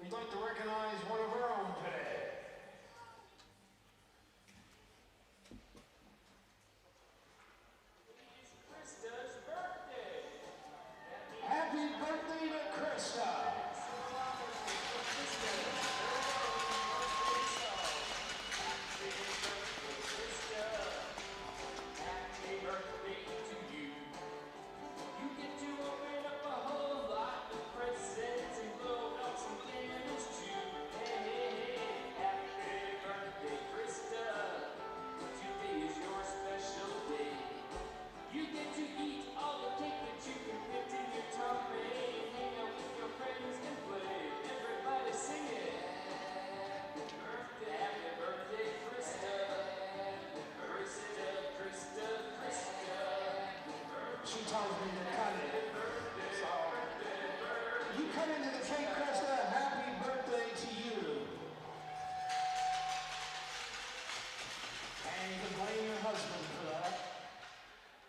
We'd like to recognize one of our own today. It's Krista's birthday. Happy birthday to Krista. Happy birthday to you. You get to open up a whole lot of presents and blow out some candles too. Hey, hey, hey, happy birthday, Krista. Today is your special day. You get to eat all the cake that you can fit in your tummy. Hang out with your friends and play. Everybody sing it. Happy birthday, Krista. Krista, Krista, Krista. She tells me to cut it. So, you cut into the cake, Krista. Happy birthday to you. And you can blame your husband for that.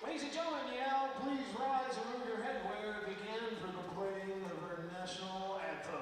Ladies and gentlemen, now please rise and move your head where it began for the playing of our national anthem.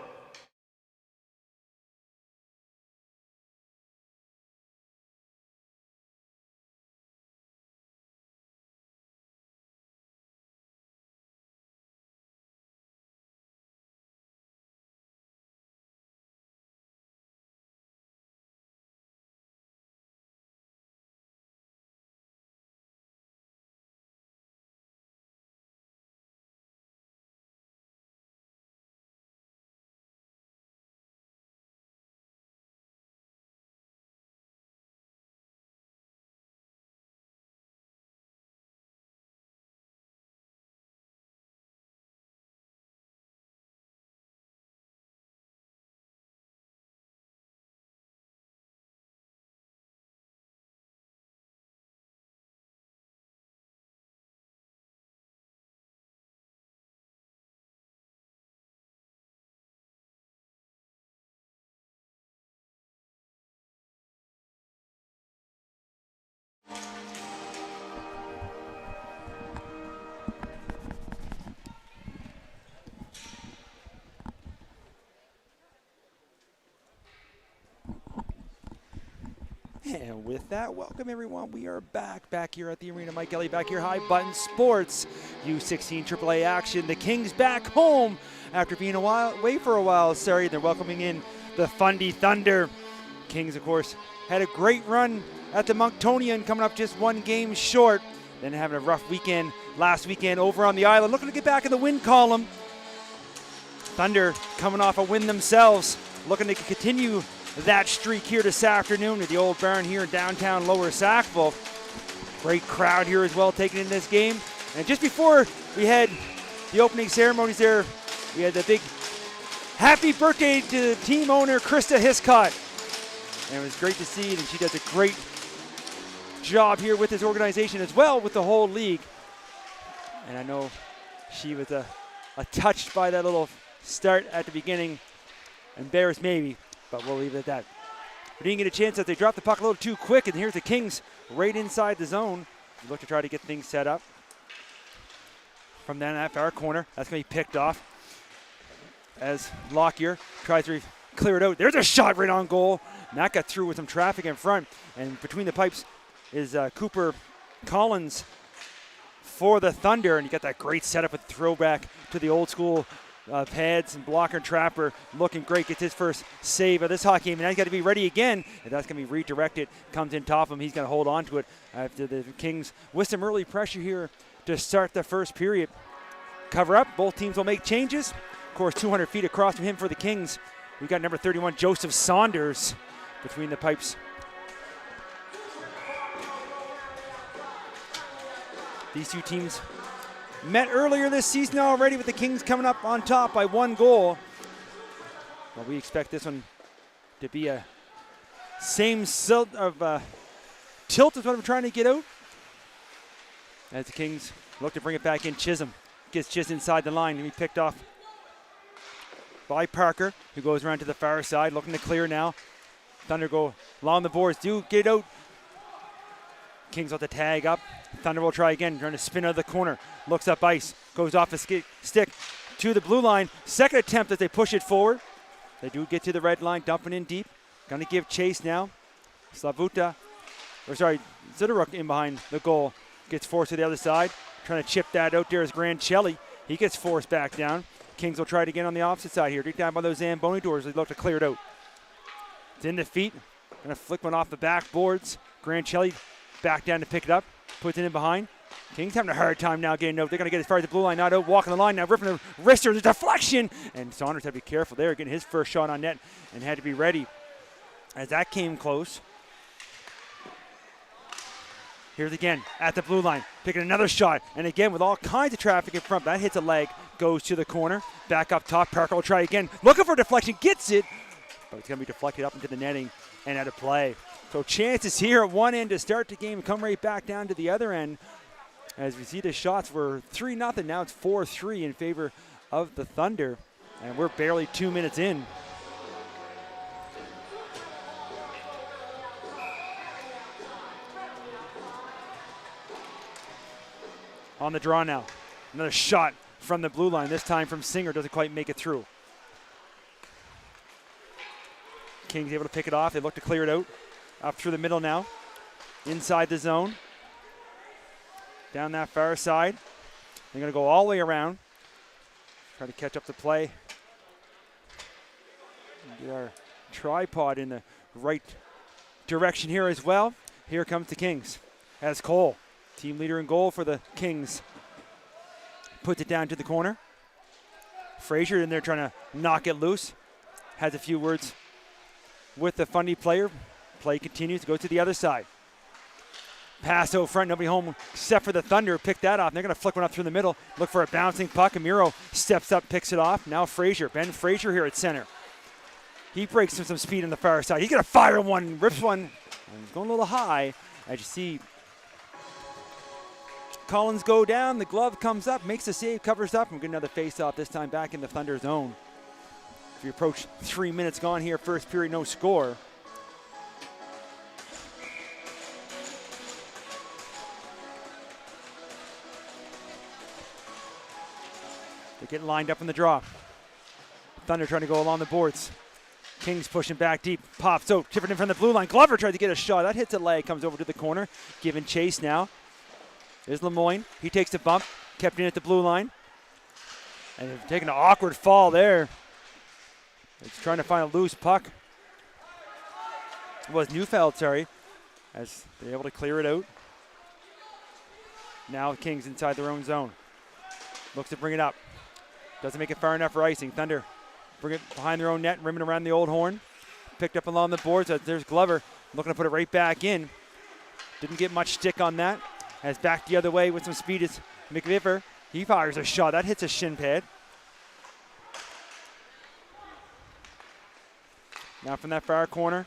And with that, welcome everyone. We are back here at the arena. Mike Ellie back here, High Button Sports, U16 AAA action. The Kings back home after being away for a while. Sorry, they're welcoming in the Fundy Thunder. Kings, of course, had a great run at the Monktonian, coming up just one game short. Then having a rough weekend last weekend over on the island. Looking to get back in the win column. Thunder coming off a win themselves, looking to continue that streak here this afternoon at the Old Barn here in downtown Lower Sackville. Great crowd here as well taking in this game. And just before we had the opening ceremonies there, we had the big happy birthday to the team owner, Krista Hiscott. And it was great to see, and she does a great job here with this organization as well with the whole league. And I know she was touched by that little start at the beginning. Embarrassed maybe, but we'll leave it at that. We didn't get a chance that they dropped the puck a little too quick, and here's the Kings right inside the zone. We look to try to get things set up. From that far corner, that's going to be picked off as Lockyer tries to clear it out. There's a shot right on goal. And that got through with some traffic in front. And between the pipes is Cooper Collins for the Thunder, and you got that great setup with throwback to the old school pads and blocker trapper. Looking great, gets his first save of this hockey game, and now he's got to be ready again, and that's going to be redirected. Comes in top of him, he's going to hold on to it after the Kings with some early pressure here to start the first period. Cover up, both teams will make changes. Of course, 200 feet across from him for the Kings, we've got number 31, Joseph Saunders, between the pipes. These two teams met earlier this season already, with the Kings coming up on top by 1 goal. Well, we expect this one to be a same tilt is what I'm trying to get out. As the Kings look to bring it back in, Chisholm gets just inside the line, and he picked off by Parker, who goes around to the far side, looking to clear now. Thunder go along the boards, do get out. Kings with the tag up. Thunder will try again, trying to spin out of the corner. Looks up ice, goes off a stick to the blue line. Second attempt as they push it forward. They do get to the red line, dumping in deep. Going to give chase now. Sidoruk in behind the goal. Gets forced to the other side. Trying to chip that out there is Grancelli. He gets forced back down. Kings will try it again on the opposite side here. Deep down by those Zamboni doors. They look to clear it out. It's in the feet. Going to flick one off the backboards. Grancelli back down to pick it up. Puts it in behind. Kings having a hard time now getting out. They're going to get as far as the blue line. Not out. Walking the line now. Ripping the wrister. The deflection. And Saunders had to be careful there. Getting his first shot on net and had to be ready as that came close. Here's again at the blue line, picking another shot. And again, with all kinds of traffic in front, that hits a leg, goes to the corner. Back up top, Parker will try again. Looking for deflection, gets it. But it's going to be deflected up into the netting and out of play. So chances here at one end to start the game, come right back down to the other end. As we see the shots were 3-0, now it's 4-3 in favor of the Thunder. And we're barely 2 minutes in. On the draw now. Another shot from the blue line, this time from Singer, doesn't quite make it through. Kings able to pick it off. They look to clear it out. Up through the middle now. Inside the zone. Down that far side. They're going to go all the way around. Try to catch up the play. Get our tripod in the right direction here as well. Here comes the Kings. As Cole, team leader in goal for the Kings, puts it down to the corner. Frazier in there trying to knock it loose. Has a few words with the Fundy player. Play continues to go to the other side. Pass over front, nobody home except for the Thunder. Pick that off. They're going to flick one up through the middle. Look for a bouncing puck. Amiro steps up, picks it off. Now Frazier, Ben Frazier here at center. He breaks some speed on the far side. He's going to fire one, rips one, and he's going a little high. As you see Collins go down, the glove comes up, makes the save, covers up, and we get another face-off, this time back in the Thunder zone. If you approach 3 minutes gone here, first period, no score. They're getting lined up in the draw. Thunder trying to go along the boards. Kings pushing back deep, pops out, tipping in from the blue line. Glover tried to get a shot. That hits a leg, comes over to the corner, giving chase now. There's Lemoyne. He takes a bump, kept in at the blue line. And they're taking an awkward fall there. It's trying to find a loose puck. It was Neufeld, sorry, as they're able to clear it out. Now Kings inside their own zone. Looks to bring it up. Doesn't make it far enough for icing. Thunder bring it behind their own net, rimming around the old horn. Picked up along the boards. There's Glover looking to put it right back in. Didn't get much stick on that. As back the other way with some speed is McViver. He fires a shot. That hits a shin pad. Now from that far corner.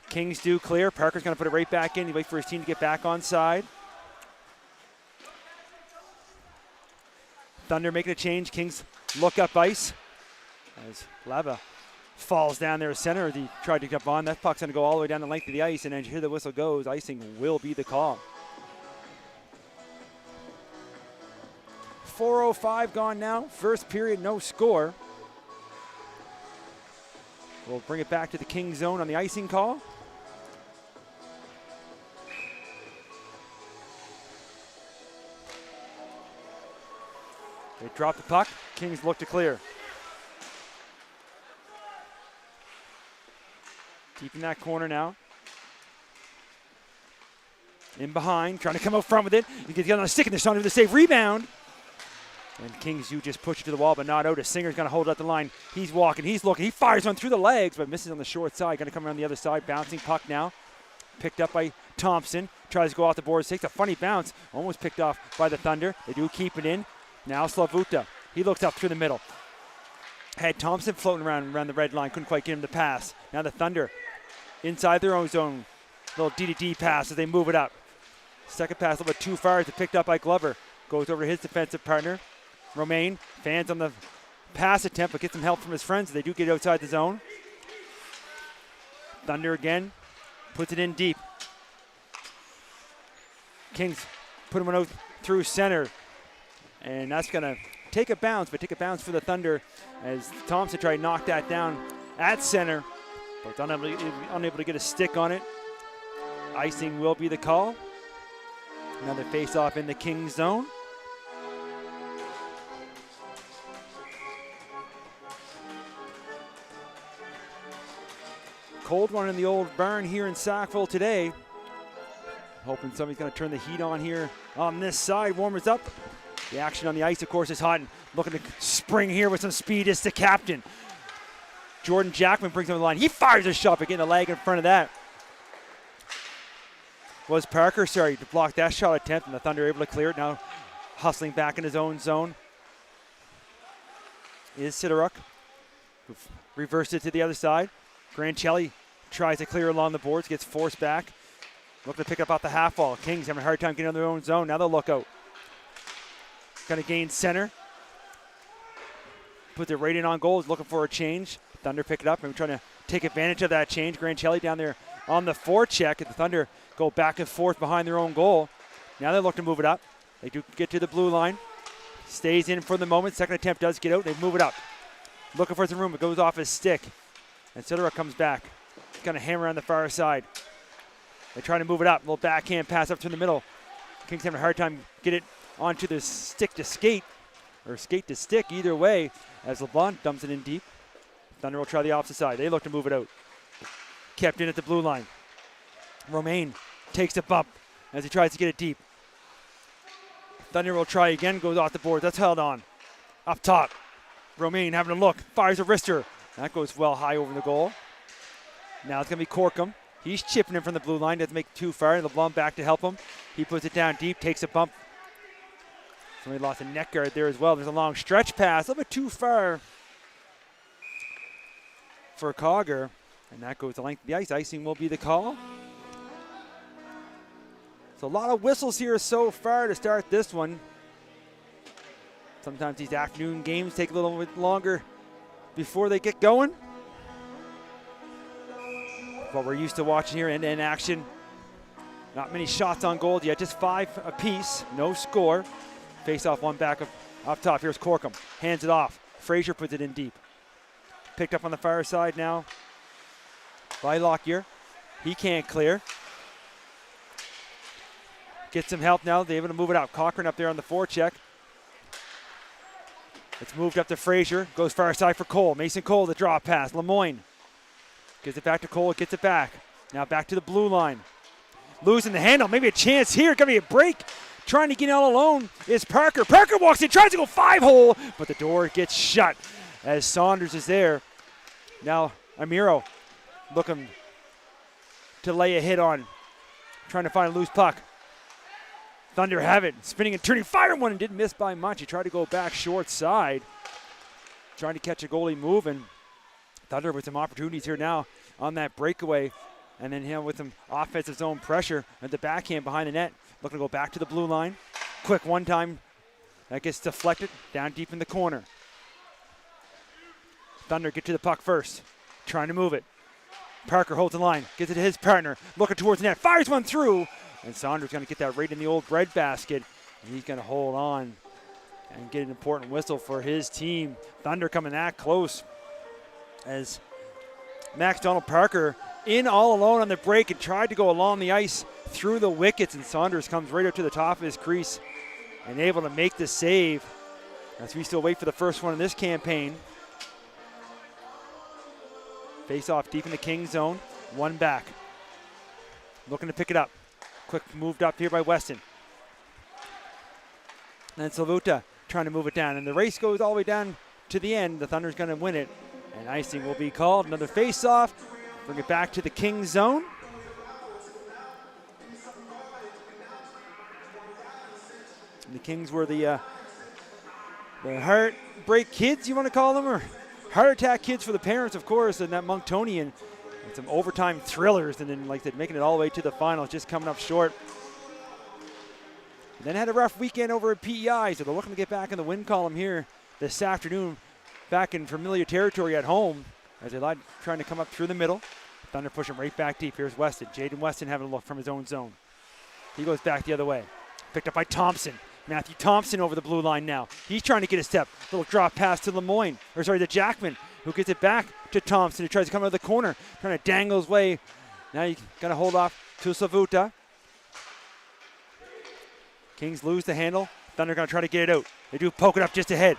Kings do clear. Parker's going to put it right back in. He waits for his team to get back on side. Thunder making a change. Kings look up ice. As Lava falls down there center as he tried to jump on. That puck's going to go all the way down the length of the ice, and as you hear the whistle goes, icing will be the call. 4:05 gone now. First period, no score. We'll bring it back to the King zone on the icing call. They drop the puck. Kings look to clear. Deep in that corner now. In behind, trying to come out front with it. You get on a stick and they're starting to save. Rebound. And Kings, you just push it to the wall, but not out. Singer's going to hold up the line. He's walking, he's looking. He fires one through the legs, but misses on the short side. Going to come around the other side. Bouncing puck now. Picked up by Thompson. Tries to go off the boards. Takes a funny bounce. Almost picked off by the Thunder. They do keep it in. Now Slavuta. He looks up through the middle. Had Thompson floating around the red line. Couldn't quite get him to pass. Now the Thunder inside their own zone. Little D-to-D pass as they move it up. Second pass a little bit too far. It's picked up by Glover. Goes over to his defensive partner. Romaine fans on the pass attempt, but gets some help from his friends. They do get outside the zone. Thunder again. Puts it in deep. Kings put him out through center. And that's going to take a bounce, but take a bounce for the Thunder as Thompson tried to knock that down at center, but unable to get a stick on it. Icing will be the call. Another face-off in the Kings zone. Cold one in the old barn here in Sackville today. Hoping somebody's going to turn the heat on here on this side. Warmers up. The action on the ice, of course, is hot. And looking to spring here with some speed is the captain. Jordan Jackman brings him to the line. He fires a shot, but getting a leg in front of that. Was Parker, sorry, to block that shot attempt, and the Thunder able to clear it. Now hustling back in his own zone is Sidoruk. Reversed it to the other side. Grancelli tries to clear along the boards, gets forced back. Looking to pick up off the half wall. Kings having a hard time getting on their own zone. Now they'll look out. Going to gain center. Puts it right in on goal. Is looking for a change. Thunder pick it up and trying to take advantage of that change. Grancelli down there on the forecheck. The Thunder go back and forth behind their own goal. Now they look to move it up. They do get to the blue line. Stays in for the moment. Second attempt does get out. They move it up. Looking for some room. It goes off his stick. And Sidoruk comes back. Going to hammer on the far side. They try to move it up. Little backhand pass up to the middle. Kings having a hard time get it onto the stick to skate, or skate to stick, either way, as LeBlanc dumps it in deep. Thunder will try the opposite side. They look to move it out. Kept in at the blue line. Romaine takes a bump as he tries to get it deep. Thunder will try again, goes off the board. That's held on. Up top. Romaine having a look, fires a wrister. That goes well high over the goal. Now it's going to be Corkum. He's chipping in from the blue line, doesn't make it too far. LeBlanc back to help him. He puts it down deep, takes a bump. Somebody lost a neck guard there as well. There's a long stretch pass, a little bit too far for Cogger. And that goes the length of the ice. Icing will be the call. So a lot of whistles here so far to start this one. Sometimes these afternoon games take a little bit longer before they get going. What we're used to watching here, end-to-end action. Not many shots on goal yet, just 5 apiece, no score. Face off one back up top. Here's Corkum, hands it off. Frazier puts it in deep. Picked up on the far side now by Lockyer. He can't clear. Get some help now. They're able to move it out. Cochran up there on the forecheck. It's moved up to Frazier. Goes far side for Cole. Mason Cole, the draw pass. Lemoyne gives it back to Cole. Gets it back. Now back to the blue line. Losing the handle. Maybe a chance here. Going to be a break. Trying to get all alone is Parker. Parker walks in. Tries to go 5-hole. But the door gets shut as Saunders is there. Now Amiro looking to lay a hit on. Trying to find a loose puck. Thunder have it. Spinning and turning. Firing one and didn't miss by much. He tried to go back short side. Trying to catch a goalie moving. Thunder with some opportunities here now on that breakaway. And then him with some offensive zone pressure at the backhand behind the net. Looking to go back to the blue line. Quick one time. That gets deflected down deep in the corner. Thunder get to the puck first. Trying to move it. Parker holds the line. Gets it to his partner. Looking towards the net. Fires one through. And Saunders going to get that right in the old breadbasket. And he's going to hold on and get an important whistle for his team. Thunder coming that close as Max Donald Parker in all alone on the break and tried to go along the ice through the wickets. And Saunders comes right up to the top of his crease and able to make the save as we still wait for the first one in this campaign. Face off deep in the King zone. One back. Looking to pick it up. Quick moved up here by Weston. And Saluta trying to move it down. And the race goes all the way down to the end. The Thunder's going to win it. And icing will be called. Another face-off. Bring it back to the King zone. And the Kings were the heartbreak kids, you want to call them, or heart attack kids for the parents, of course, and that Monktonian. And some overtime thrillers, and then, like I said, making it all the way to the finals, just coming up short. And then had a rough weekend over at PEI, so they're looking to get back in the win column here this afternoon, back in familiar territory at home, as they like trying to come up through the middle. Thunder pushing right back deep. Here's Weston. Jaden Weston having a look from his own zone. He goes back the other way. Picked up by Thompson. Matthew Thompson over the blue line now. He's trying to get a step. Little drop pass to to Jackman, who gets it back to Thompson, who tries to come out of the corner, trying to dangle his way. Now you got to hold off to Savuta. Kings lose the handle. Thunder going to try to get it out. They do poke it up just ahead.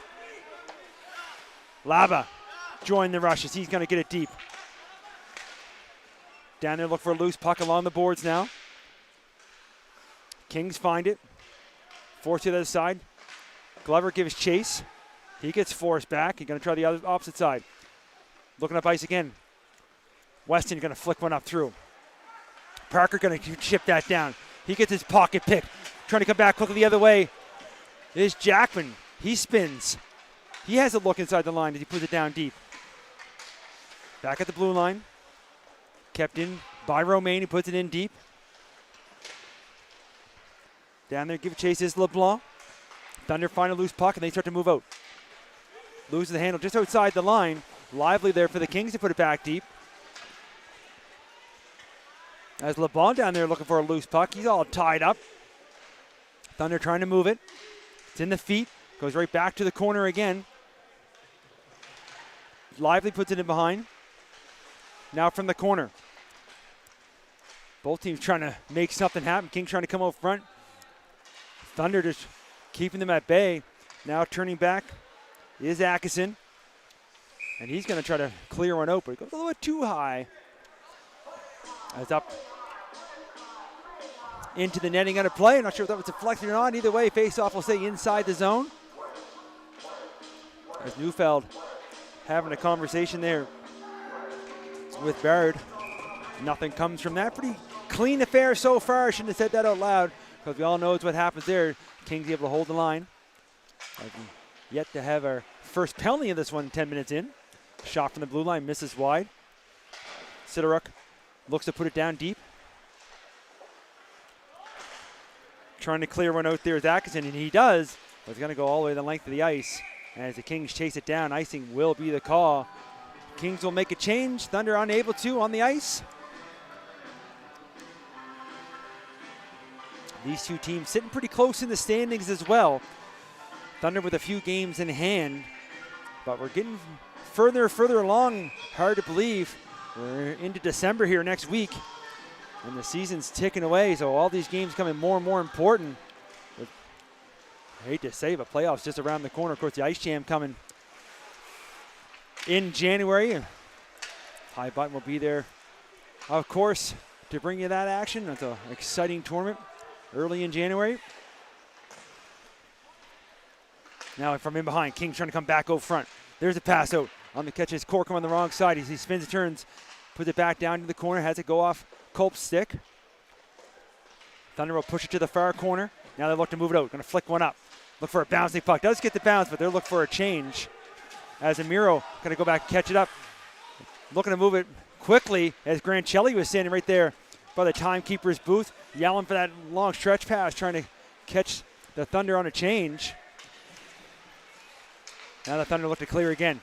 Laba join the rushes. He's going to get it deep. Down there, look for a loose puck along the boards now. Kings find it. Force to the other side. Glover gives chase. He gets forced back. He's going to try the opposite side. Looking up ice again. Weston going to flick one up through. Parker going to chip that down. He gets his pocket pick. Trying to come back quickly the other way is Jackman. He spins. He has a look inside the line as he puts it down deep. Back at the blue line. Kept in by Romaine. He puts it in deep. Down there, give chase is LeBlanc. Thunder find a loose puck, and they start to move out. Loses the handle just outside the line. Lively there for the Kings to put it back deep. As LeBlanc down there looking for a loose puck. He's all tied up. Thunder trying to move it. It's in the feet. Goes right back to the corner again. Lively puts it in behind. Now from the corner. Both teams trying to make something happen. Kings trying to come out front. Thunder just keeping them at bay. Now turning back is Atkinson. And he's going to try to clear one out, but it goes a little bit too high. It's up into the netting under play. Not sure if that was deflected or not. Either way, face-off will stay inside the zone. As Neufeld having a conversation there with Barrett. Nothing comes from that. Pretty clean affair so far. I shouldn't have said that out loud because we all know what happens there. Kings able to hold the line. Yet to have our first penalty of this one 10 minutes in. Shot from the blue line, misses wide. Sidoruk looks to put it down deep. Trying to clear one out there is Atkinson, and he does. But it's going to go all the way the length of the ice. As the Kings chase it down, icing will be the call. Kings will make a change. Thunder unable to on the ice. These two teams sitting pretty close in the standings as well. Thunder with a few games in hand. But we're getting further and further along. Hard to believe. We're into December here next week. And the season's ticking away, so all these games coming more and more important. I hate to say, but playoffs just around the corner. Of course, the Ice Jam coming in January. High Button will be there, of course, to bring you that action. That's an exciting tournament early in January. Now from in behind, Kings trying to come back out front. There's a pass out on the catch. His Corkum on the wrong side. He spins and turns, puts it back down to the corner, has it go off Culp's stick. Thunder will push it to the far corner. Now they look to move it out. Going to flick one up. Look for a bouncing puck. Does get the bounce, but they're looking for a change. As Amiro going to go back and catch it up. Looking to move it quickly as Grancelli was standing right there by the timekeeper's booth, yelling for that long stretch pass, trying to catch the Thunder on a change. Now the Thunder look to clear again.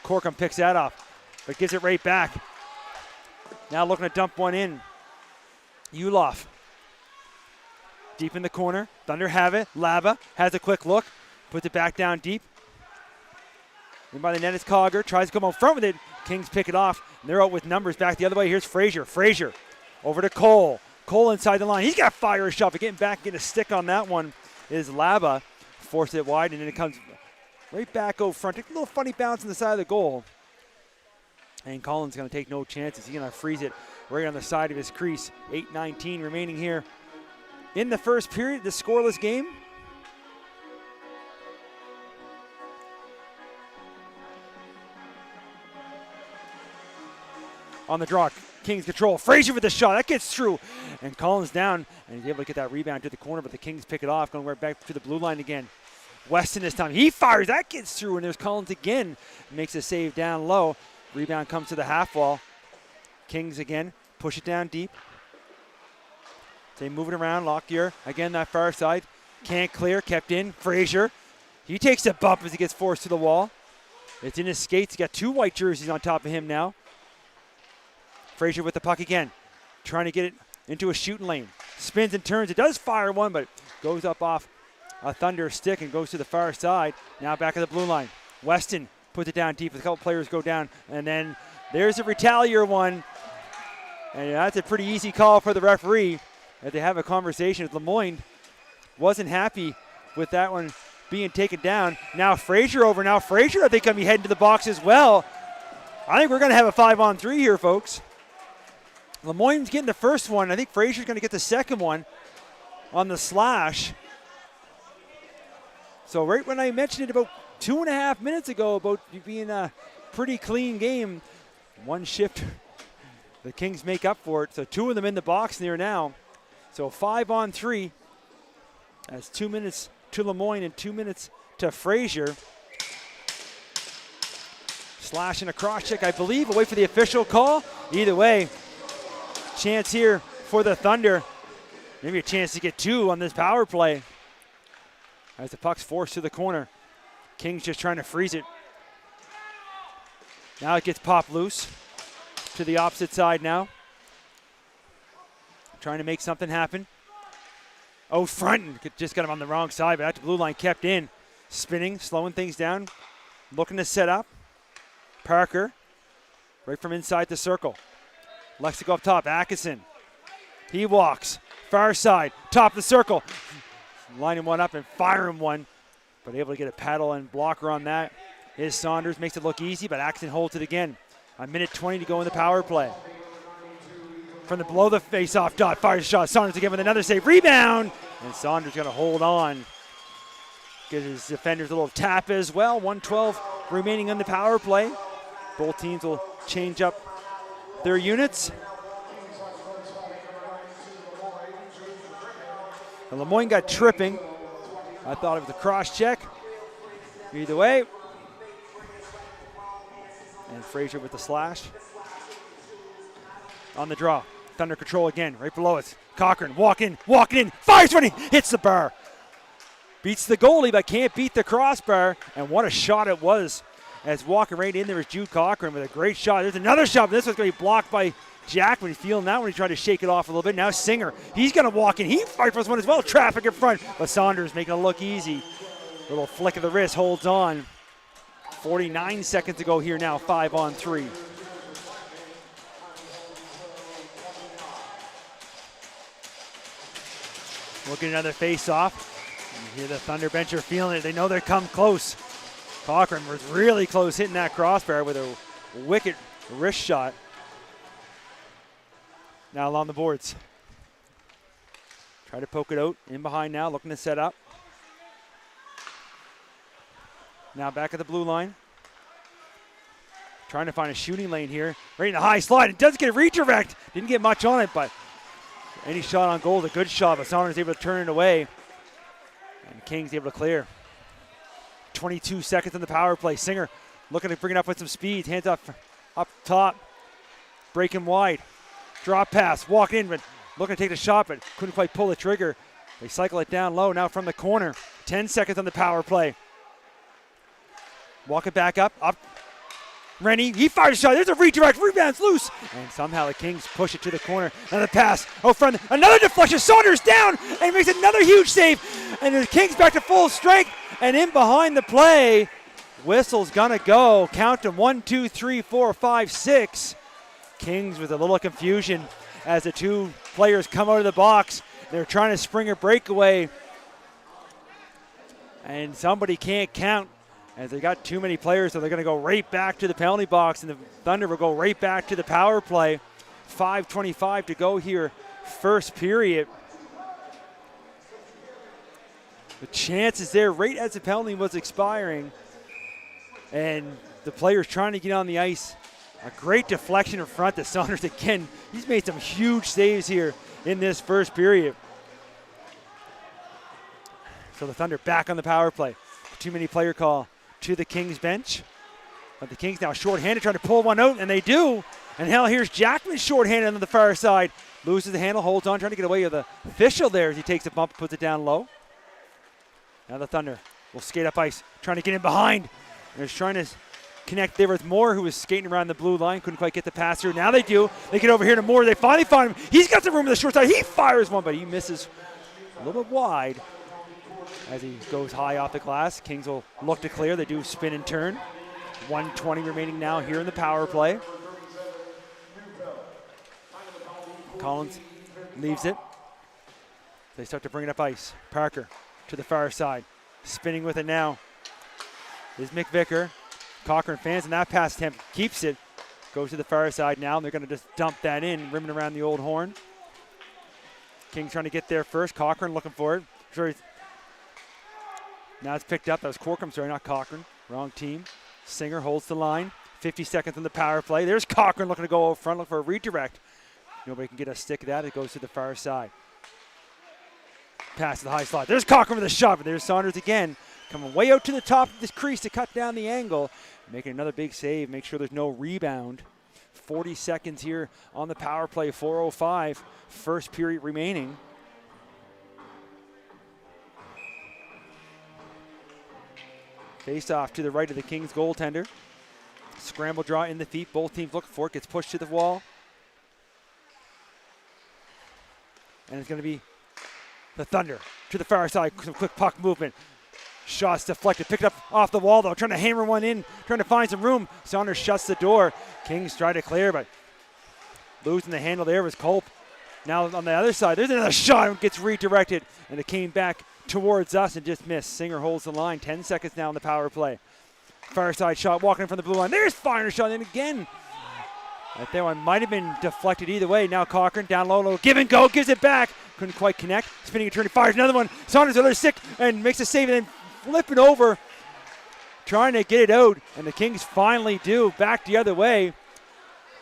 Corkum picks that off, but gives it right back. Now looking to dump one in. Ulof. Deep in the corner. Thunder have it. Laba has a quick look. Puts it back down deep. In by the net is Cogger. Tries to come out front with it. Kings pick it off. And they're out with numbers back the other way. Here's Frazier. Frazier over to Cole. Cole inside the line. He's got fire a shot. But getting back, getting a stick on that one is Laba. Force it wide, and then it comes right back out front. Take a little funny bounce on the side of the goal. And Collins going to take no chances. He's going to freeze it right on the side of his crease. 8:19 remaining here in the first period, the scoreless game. On the draw, Kings control. Frazier with the shot. That gets through. And Collins down. And he's able to get that rebound to the corner, but the Kings pick it off. Going right back to the blue line again. Weston this time. He fires. That gets through. And there's Collins again. Makes a save down low. Rebound comes to the half wall. Kings again. Push it down deep. They move it around. Lockyer again that far side. Can't clear. Kept in. Frazier. He takes a bump as he gets forced to the wall. It's in his skates. He's got two white jerseys on top of him now. Frazier with the puck again. Trying to get it into a shooting lane. Spins and turns. It does fire one, but goes up off a Thunder stick and goes to the far side. Now back at the blue line. Weston puts it down deep. A couple players go down. And then there's a retaliator one. And that's a pretty easy call for the referee. As they have a conversation with Lemoyne. Wasn't happy with that one being taken down. Now Frazier over. Now Frazier, I think, going to be heading to the box as well. I think we're going to have a 5-on-3 here, folks. Lemoyne's getting the first one. I think Frazier's going to get the second one on the slash. So right when I mentioned it about 2.5 minutes ago about it being a pretty clean game, one shift, the Kings make up for it. So two of them in the box there now. So 5-on-3. That's 2 minutes to Lemoyne and 2 minutes to Frazier. Slash and a cross check, I believe. We'll wait for the official call. Either way, chance here for the Thunder. Maybe a chance to get two on this power play. As the puck's forced to the corner. Kings just trying to freeze it. Now it gets popped loose to the opposite side now. Trying to make something happen. Oh, Fronten just got him on the wrong side, but after blue line kept in. Spinning, slowing things down. Looking to set up. Parker, right from inside the circle. Likes to go up top. Atkinson. He walks. Far side. Top of the circle. Lining one up and firing one. But able to get a paddle and blocker on that. Is Saunders. Makes it look easy, but Atkinson holds it again. A minute 20 to go in the power play. From the below the face-off dot. Fires a shot. Saunders again with another save. Rebound. And Saunders going to hold on. Gives his defenders a little tap as well. 1:12 remaining on the power play. Both teams will change up their units. And Lemoyne got tripping. I thought it was a cross check. Either way. And Frazier with the slash. On the draw. Thunder control again, right below us. Cochran walking in, fires when he hits the bar. Beats the goalie, but can't beat the crossbar. And what a shot it was. As walking right in there is Jude Cochran with a great shot. There's another shot, but this one's going to be blocked by Jackman. He's feeling that when he tried to shake it off a little bit. Now Singer, he's going to walk in. He fires for this one as well. Traffic in front, but Saunders making it look easy. Little flick of the wrist, holds on. 49 seconds to go here now, 5-on-3. We'll get another face-off. You hear the Thunder bench are feeling it. They know they're come close. Cochran was really close hitting that crossbar with a wicked wrist shot. Now along the boards. Try to poke it out. In behind now, looking to set up. Now back at the blue line. Trying to find a shooting lane here. Right in the high slide. It does get a redirect. Didn't get much on it, but any shot on goal is a good shot. But Saunders able to turn it away. And Kings able to clear. 22 seconds on the power play. Singer looking to bring it up with some speed. Hands up top. Breaking wide. Drop pass. Walk in, but looking to take the shot, but couldn't quite pull the trigger. They cycle it down low now from the corner. 10 seconds on the power play. Walk it back up. Rennie, he fires a shot. There's a redirect. Rebound's loose. And somehow the Kings push it to the corner. Another pass. Oh, front. Another deflection. Saunders down. And he makes another huge save. And the Kings back to full strength. And in behind the play, whistle's going to go. Count them. 1, 2, 3, 4, 5, 6. Kings with a little confusion as the two players come out of the box. They're trying to spring a breakaway. And somebody can't count. As they got too many players, so they're going to go right back to the penalty box, and the Thunder will go right back to the power play. 5:25 to go here, first period. The chances there right as the penalty was expiring, and the players trying to get on the ice. A great deflection in front to Saunders again. He's made some huge saves here in this first period. So the Thunder back on the power play. Too many player call to the Kings bench. But the Kings now shorthanded, trying to pull one out, and they do. And hell, here's Jackman shorthanded on the far side. Loses the handle, holds on, trying to get away with the official there as he takes a bump, puts it down low. Now the Thunder will skate up ice, trying to get in behind. They're trying to connect there with Moore, who was skating around the blue line. Couldn't quite get the pass through. Now they do. They get over here to Moore. They finally find him. He's got the room on the short side. He fires one, but he misses a little bit wide. as he goes high off the glass. Kings will look to clear. They do spin and turn. 1:20 remaining now here in the power play. Collins leaves it. They start to bring it up ice. Parker to the far side. Spinning with it now is McVicker. Cochran fans, and that pass attempt keeps it. Goes to the far side now, and they're going to just dump that in, rimming around the old horn. Kings trying to get there first. Cochran looking for it. Sure. Now it's picked up. That was Corcoran, sorry, not Cochran. Wrong team. Singer holds the line. 50 seconds on the power play. There's Cochran looking to go out front, looking for a redirect. Nobody can get a stick of that. It goes to the far side. Pass to the high slot. There's Cochran with a shot, but there's Saunders again. Coming way out to the top of this crease to cut down the angle. Making another big save. Make sure there's no rebound. 40 seconds here on the power play. 4:05. First period remaining. Face off to the right of the Kings goaltender. Scramble draw in the feet. Both teams looking for it. Gets pushed to the wall. And it's going to be the Thunder to the far side. Some quick puck movement. Shots deflected. Picked up off the wall, though. Trying to hammer one in. Trying to find some room. Saunders shuts the door. Kings try to clear, but losing the handle there was Culp. Now on the other side, there's another shot. It gets redirected, and it came back towards us and just missed. Singer holds the line. 10 seconds now on the power play. Far side shot, walking in from the blue line. There's Finer's shot, and again. That one might have been deflected either way. Now Cochran down low, little give and go, gives it back. Couldn't quite connect. Spinning and turning, fires another one. Saunders another stick and makes a save and then flipping over, trying to get it out. And the Kings finally do. Back the other way.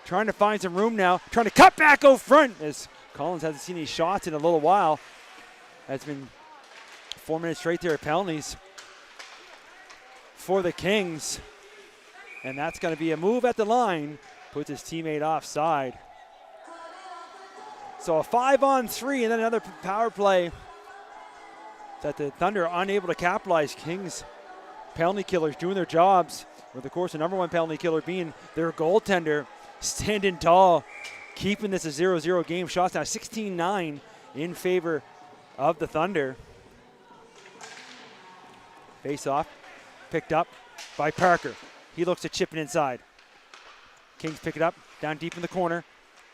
Trying to find some room now. Trying to cut back out front as Collins hasn't seen any shots in a little while. That's been 4 minutes straight there of penalties for the Kings. And that's going to be a move at the line. Puts his teammate offside. So a 5-on-3 and then another power play that the Thunder are unable to capitalize. Kings penalty killers doing their jobs, with of course the number one penalty killer being their goaltender, standing tall, keeping this a 0-0 game. Shots now 16-9 in favor of the Thunder. Face off, picked up by Parker. He looks to chip it inside. Kings pick it up, down deep in the corner.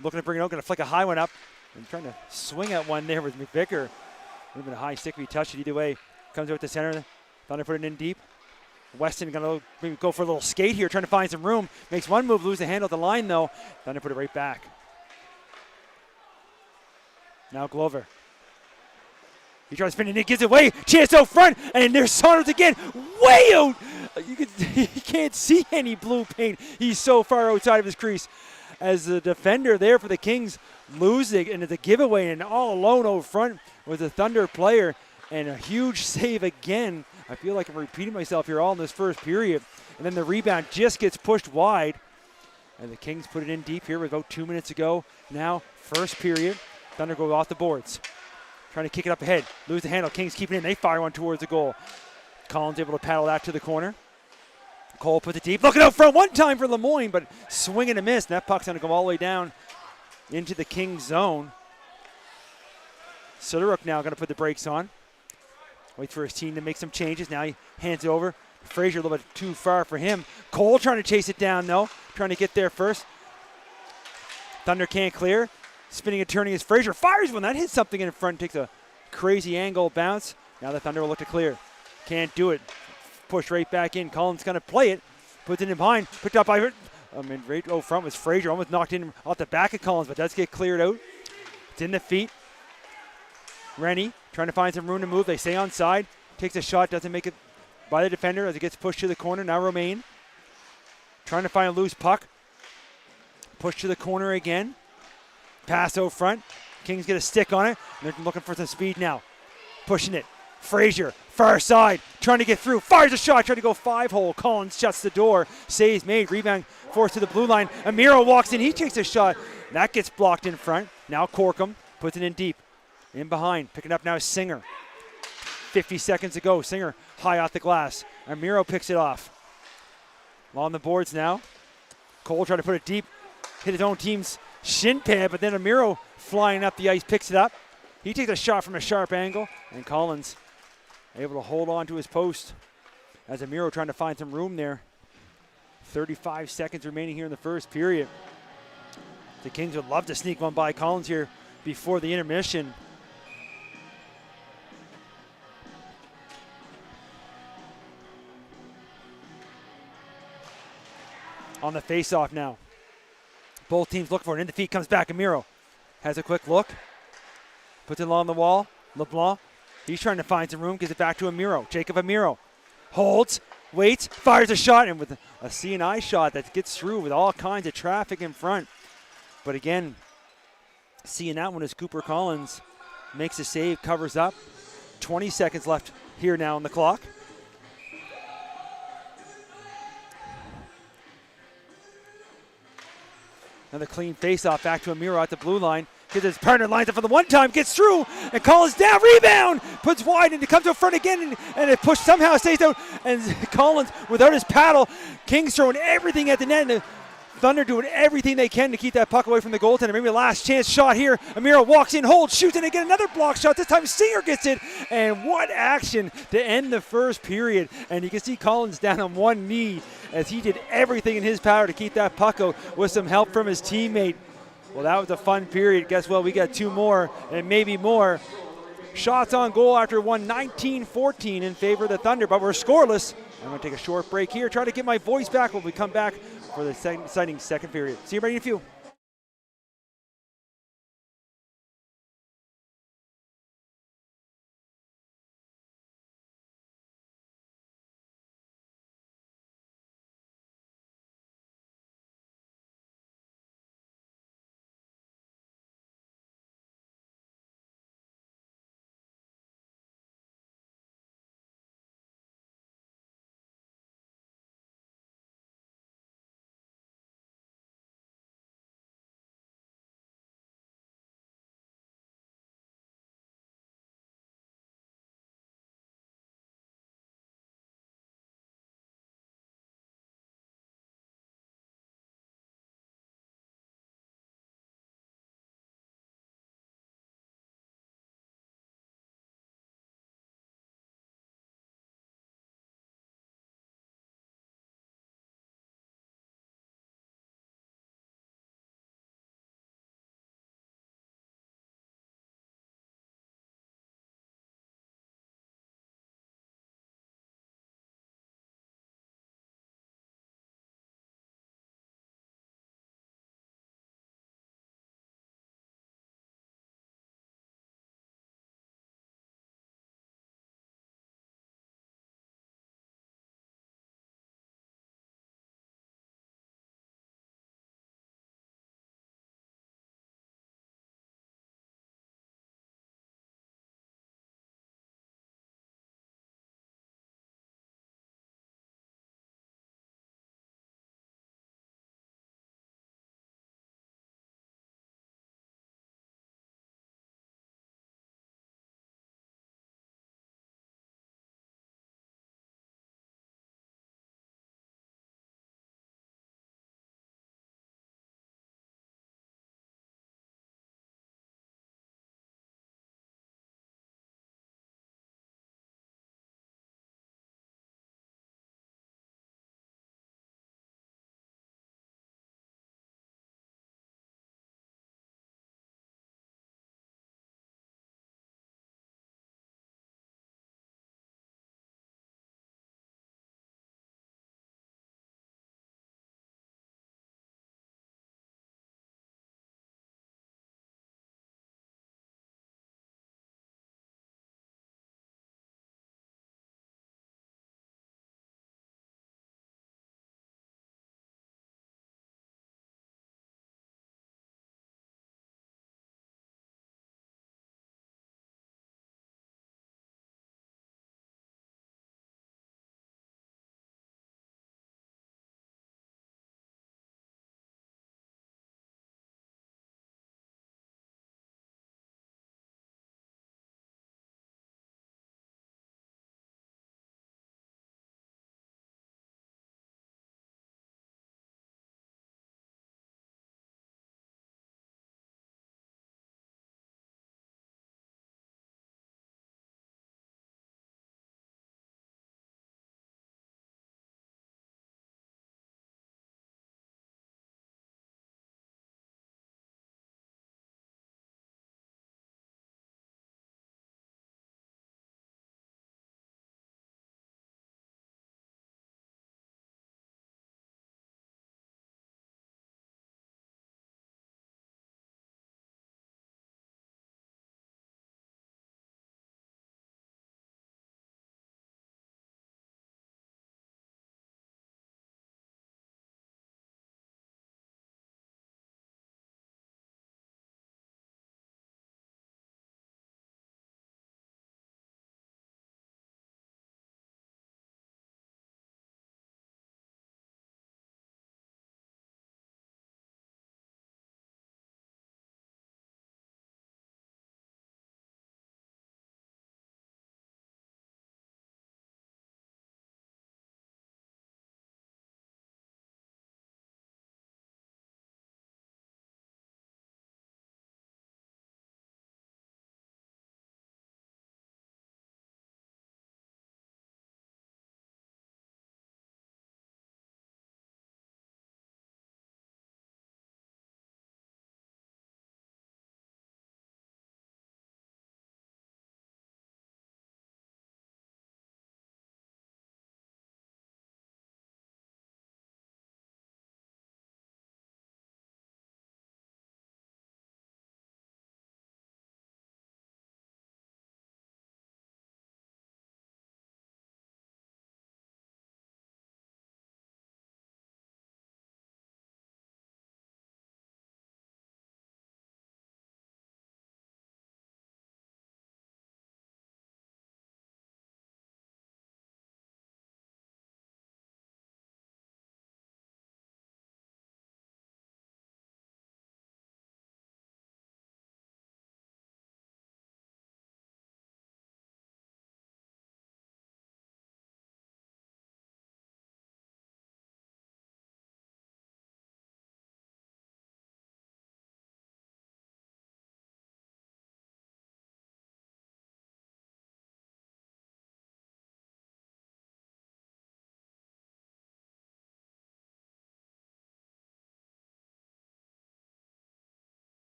Looking to bring it out, going to flick a high one up. And trying to swing at one there with McVicker. Would have been a high stick if he touched it either way. Comes out the center. Thunder put it in deep. Weston going to maybe go for a little skate here, trying to find some room. Makes one move, lose the handle at the line though. Thunder put it right back. Now Glover. He tries to spin it, it gives it away. Chance out front, and there's Saunders again. Way out! You can't see any blue paint. He's so far outside of his crease. As the defender there for the Kings losing, and it's a giveaway, and all alone over front was a Thunder player, and a huge save again. I feel like I'm repeating myself here all in this first period. And then the rebound just gets pushed wide, and the Kings put it in deep here with about 2 minutes ago. Now, first period, Thunder go off the boards. Trying to kick it up ahead, lose the handle. Kings keep it in, they fire one towards the goal. Collins able to paddle that to the corner. Cole puts it deep, looking out front one time for Lemoyne, but swing and a miss. And that puck's going to go all the way down into the Kings zone. Suderuk now going to put the brakes on. Waits for his team to make some changes. Now he hands it over. Frazier a little bit too far for him. Cole trying to chase it down though, trying to get there first. Thunder can't clear. Spinning and turning as Frazier fires one. That hits something in front, takes a crazy angle bounce. Now the Thunder will look to clear. Can't do it. Push right back in. Collins going to play it. Puts it in behind. Picked up by right front was Frazier. Almost knocked in off the back of Collins, but does get cleared out. It's in the feet. Rennie trying to find some room to move. They stay on side. Takes a shot. Doesn't make it by the defender as it gets pushed to the corner. Now Romaine trying to find a loose puck. Push to the corner again. Pass out front. Kings get a stick on it. And they're looking for some speed now. Pushing it. Frazier, far side, trying to get through. Fires a shot, trying to go 5-hole. Collins shuts the door. Saves made. Rebound forced to the blue line. Amiro walks in. He takes a shot. That gets blocked in front. Now Corkum puts it in deep. In behind. Picking up now is Singer. 50 seconds to go. Singer high off the glass. Amiro picks it off. On the boards now. Cole trying to put it deep. Hit his own team's shin pad, but then Amiro flying up the ice picks it up. He takes a shot from a sharp angle, and Collins able to hold on to his post as Amiro trying to find some room there. 35 seconds remaining here in the first period. The Kings would love to sneak one by Collins here before the intermission. On the face-off now. Both teams look for it. In the feet comes back. Amiro has a quick look. Puts it along the wall. LeBlanc, he's trying to find some room. Gives it back to Amiro. Jacob Amiro holds, waits, fires a shot, and with a C&I shot that gets through with all kinds of traffic in front. But again, seeing that one as Cooper Collins makes a save, covers up. 20 seconds left here now on the clock. Another clean face-off back to Amiro at the blue line. Gets his partner, lines up for the one time, gets through, and Collins down, rebound, puts wide, and it comes to front again, and it push somehow stays out, and Collins, without his paddle, Kings throwing everything at the net, and the Thunder doing everything they can to keep that puck away from the goaltender. Maybe a last chance shot here. Amiro walks in, holds, shoots, and again another block shot. This time Singer gets it, and what action to end the first period. And you can see Collins down on one knee as he did everything in his power to keep that puck out with some help from his teammate. Well, that was a fun period. Guess what? We got two more and maybe more. Shots on goal after one, 19-14 in favor of the Thunder, but we're scoreless. I'm going to take a short break here, try to get my voice back when we come back for the exciting second period. See you right in a few.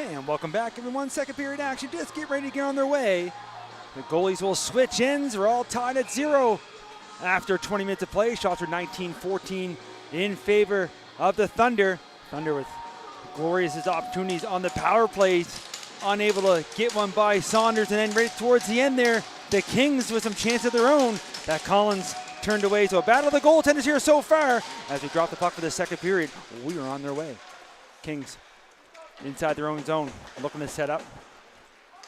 And welcome back, everyone. Second period action. Just get ready to get on their way. The goalies will switch ends. We're all tied at 0 after 20 minutes of play. Shots are 19-14 in favor of the Thunder. Thunder with glorious opportunities on the power plays. Unable to get one by Saunders. And then right towards the end there, the Kings with some chance of their own. That Collins turned away. So a battle of the goaltenders here so far. As we drop the puck for the second period, we are on their way. Kings inside their own zone, looking to set up.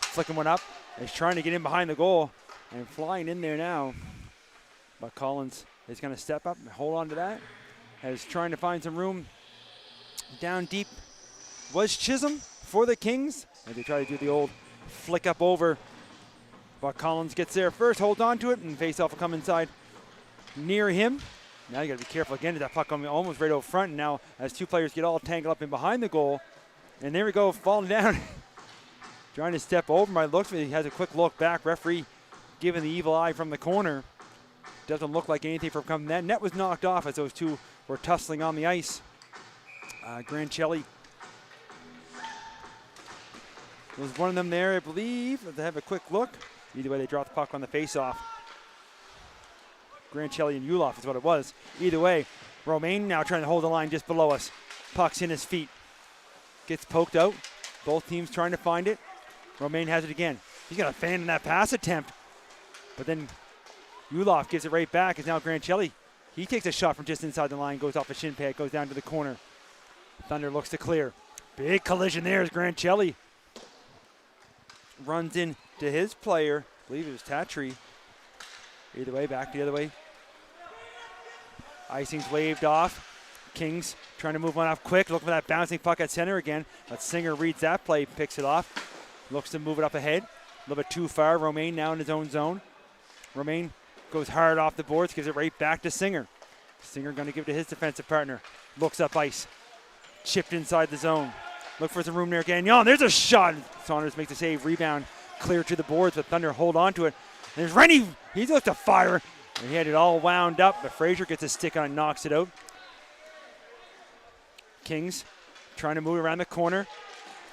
Flicking one up. Is trying to get in behind the goal and flying in there now. But Collins is going to step up and hold on to that. As trying to find some room down deep was Chisholm for the Kings. As they try to do the old flick up over. But Collins gets there first, holds on to it, and face-off will come inside near him. Now you got to be careful again. That puck coming almost right out front. And now as two players get all tangled up in behind the goal. And there we go, falling down. Trying to step over. My looks, he has a quick look back. Referee giving the evil eye from the corner. Doesn't look like anything from coming. That net was knocked off as those two were tussling on the ice. Grancelli was one of them there, I believe. They have a quick look. Either way, they drop the puck on the face-off. Grancelli and Ulof is what it was. Either way, Romaine now trying to hold the line just below us. Puck's in his feet. Gets poked out. Both teams trying to find it. Romaine has it again. He's got a fan in that pass attempt. But then Ulof gives it right back. It's now Grancelli. He takes a shot from just inside the line, goes off a shin pad, goes down to the corner. Thunder looks to clear. Big collision there as Grancelli runs in to his player. I believe it was Tatry. Either way, back the other way. Icing's waved off. Kings trying to move one off quick. Looking for that bouncing puck at center again. But Singer reads that play, picks it off. Looks to move it up ahead. A little bit too far. Romaine now in his own zone. Romaine goes hard off the boards, gives it right back to Singer. Singer going to give it to his defensive partner. Looks up ice. Chipped inside the zone. Look for some room there again. There's a shot. Saunders makes a save. Rebound clear to the boards, but Thunder hold on to it. There's Rennie. He's looked to fire. And he had it all wound up, but Frazier gets a stick on and knocks it out. Kings trying to move around the corner.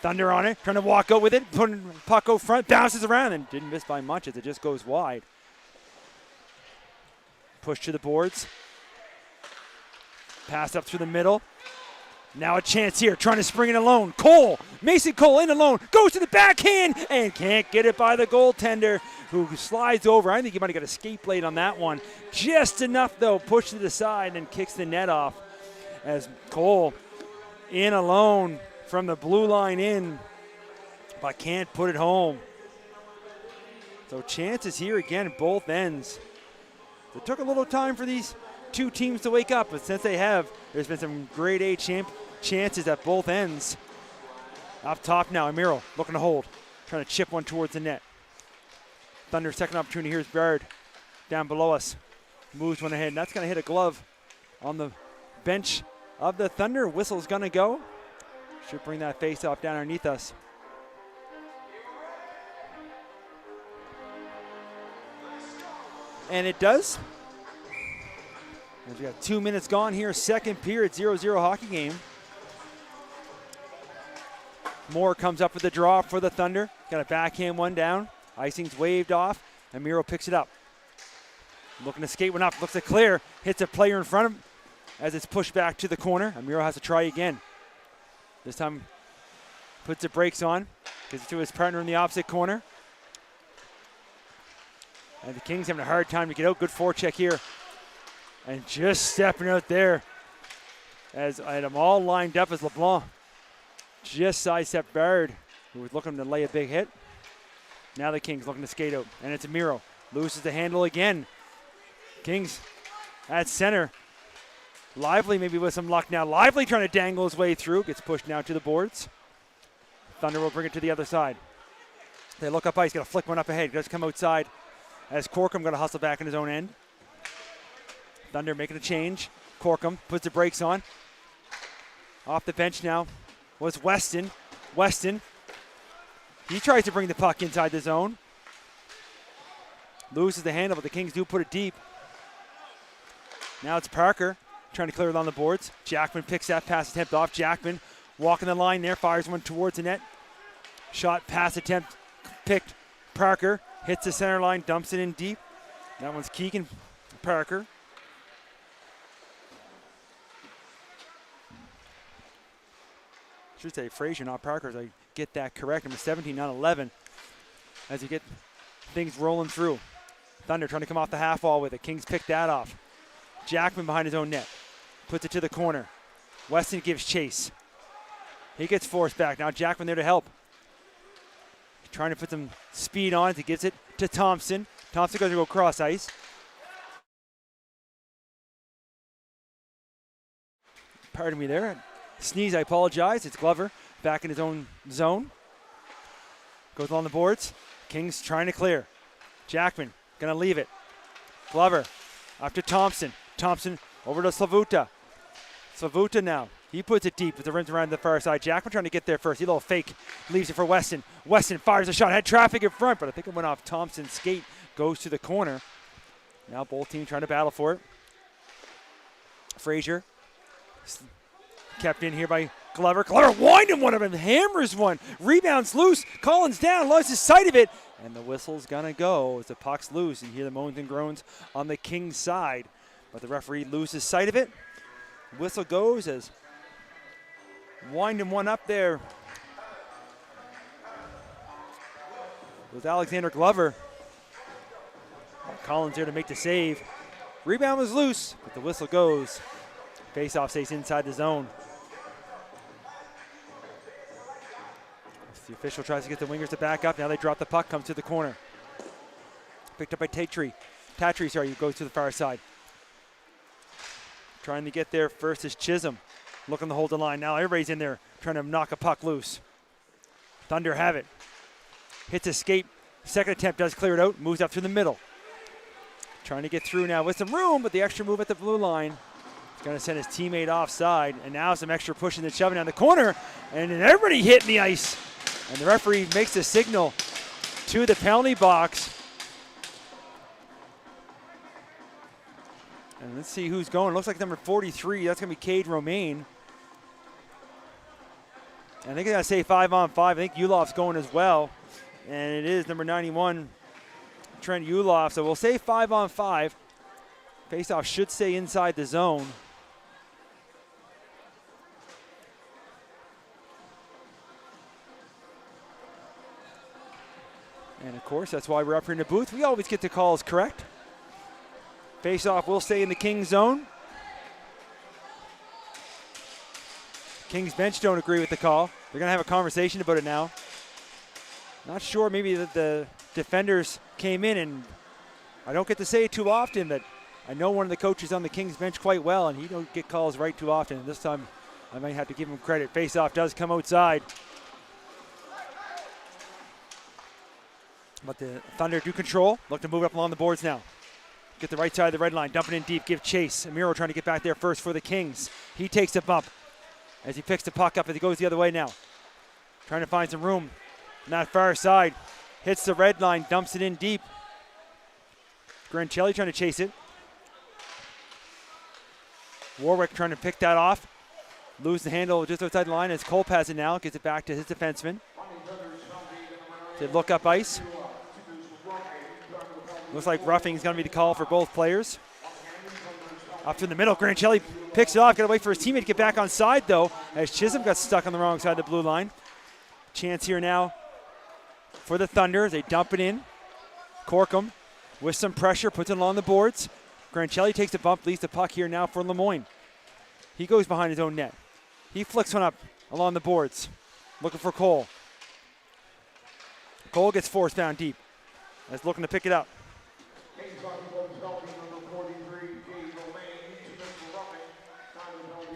Thunder on it, trying to walk out with it, putting puck out front, bounces around, and didn't miss by much as it just goes wide. Push to the boards. Pass up through the middle. Now a chance here, trying to spring it alone. Cole, Mason Cole in alone, goes to the backhand, and can't get it by the goaltender, who slides over. I think he might have got a skate blade on that one. Just enough, though, push to the side and kicks the net off as Cole in alone from the blue line in, but can't put it home. So chances here again at both ends. It took a little time for these two teams to wake up, but since they have, there's been some grade A chances at both ends. Up top now, Amiro looking to hold, trying to chip one towards the net. Thunder's second opportunity. Here's Baird down below us. Moves one ahead, and that's going to hit a glove on the bench of the Thunder. Whistle's going to go. Should bring that face-off down underneath us. And it does. We've got 2 minutes gone here. Second period, 0-0 hockey game. Moore comes up with the draw for the Thunder. Got a backhand one down. Icing's waved off. Amiro picks it up. Looking to skate one up. Looks to clear. Hits a player in front of him as it's pushed back to the corner. Amiro has to try again. This time puts the brakes on. Gives it to his partner in the opposite corner. And the Kings having a hard time to get out. Good forecheck here. And just stepping out there as I had them all lined up as LeBlanc just sidestepped Baird, who was looking to lay a big hit. Now the Kings looking to skate out. And it's Amiro. Loses the handle again. Kings at center. Lively maybe with some luck now. Lively trying to dangle his way through. Gets pushed now to the boards. Thunder will bring it to the other side. They look up ice. Got to flick one up ahead. Does come outside as Corkum going to hustle back in his own end. Thunder making a change. Corkum puts the brakes on. Off the bench now was Weston. Weston. He tries to bring the puck inside the zone. Loses the handle, but the Kings do put it deep. Now it's Parker trying to clear it on the boards. Jackman picks that pass attempt off. Jackman walking the line there, fires one towards the net. Shot pass attempt picked. Parker hits the center line, dumps it in deep. That one's Keegan Parker. Should say Frazier, not Parker, as I get that correct. Number 17, not 11. As you get things rolling through. Thunder trying to come off the half wall with it. Kings pick that off. Jackman behind his own net. Puts it to the corner. Weston gives chase. He gets forced back. Now Jackman there to help. Trying to put some speed on it. He gives it to Thompson. Thompson goes to go cross ice. Pardon me there. Sneeze, I apologize. It's Glover back in his own zone. Goes along the boards. Kings trying to clear. Jackman gonna leave it. Glover up to Thompson. Thompson over to Slavuta. Slavuta now. He puts it deep with the rims around the far side. Jackman trying to get there first. He a little fake. Leaves it for Weston. Weston fires a shot. Had traffic in front, but I think it went off Thompson's skate. Goes to the corner. Now both teams trying to battle for it. Frazier kept in here by Glover. Glover winding one of them. Hammers one. Rebounds loose. Collins down. Loses sight of it. And the whistle's going to go as the puck's loose. You hear the moans and groans on the Kings side. But the referee loses sight of it. Whistle goes as winding one up there. It was Alexander Glover. Collins there to make the save. Rebound was loose, but the whistle goes. Face-off stays inside the zone. The official tries to get the wingers to back up. Now they drop the puck, comes to the corner. Picked up by Tatry. Tatry, goes to the far side. Trying to get there first is Chisholm. Looking to hold the line. Now everybody's in there trying to knock a puck loose. Thunder have it. Hits escape. Second attempt does clear it out. Moves up to the middle. Trying to get through now with some room, but the extra move at the blue line. He's going to send his teammate offside. And now some extra pushing and shoving down the corner. And then everybody hitting the ice. And the referee makes the signal to the penalty box. And let's see who's going. Looks like number 43. That's going to be Cade Romaine. And I think they're going to say 5-on-5. I think Ulof's going as well. And it is number 91, Trent Ulof. So we'll say 5-on-5. Faceoff should stay inside the zone. And of course, that's why we're up here in the booth. We always get the calls correct. Face-off will stay in the Kings zone. Kings bench don't agree with the call. They're going to have a conversation about it now. Not sure, maybe that the defenders came in, and I don't get to say it too often, but I know one of the coaches on the Kings bench quite well, and he don't get calls right too often. And this time, I might have to give him credit. Face-off does come outside. But the Thunder do control. Look to move up along the boards now. Get the right side of the red line. Dump it in deep. Give chase. Amiro trying to get back there first for the Kings. He takes a bump as he picks the puck up as he goes the other way now. Trying to find some room on that far side. Hits the red line. Dumps it in deep. Grancelli trying to chase it. Warwick trying to pick that off. Lose the handle just outside the line as Cole has it now. Gets it back to his defenseman. To look up ice. Looks like roughing is going to be the call for both players. Up to the middle, Grancelli picks it off. Got to wait for his teammate to get back on side, though, as Chisholm got stuck on the wrong side of the blue line. Chance here now for the Thunder as they dump it in. Corkum with some pressure, puts it along the boards. Grancelli takes a bump, leaves the puck here now for Lemoyne. He goes behind his own net. He flicks one up along the boards, looking for Cole. Cole gets forced down deep. That's looking to pick it up.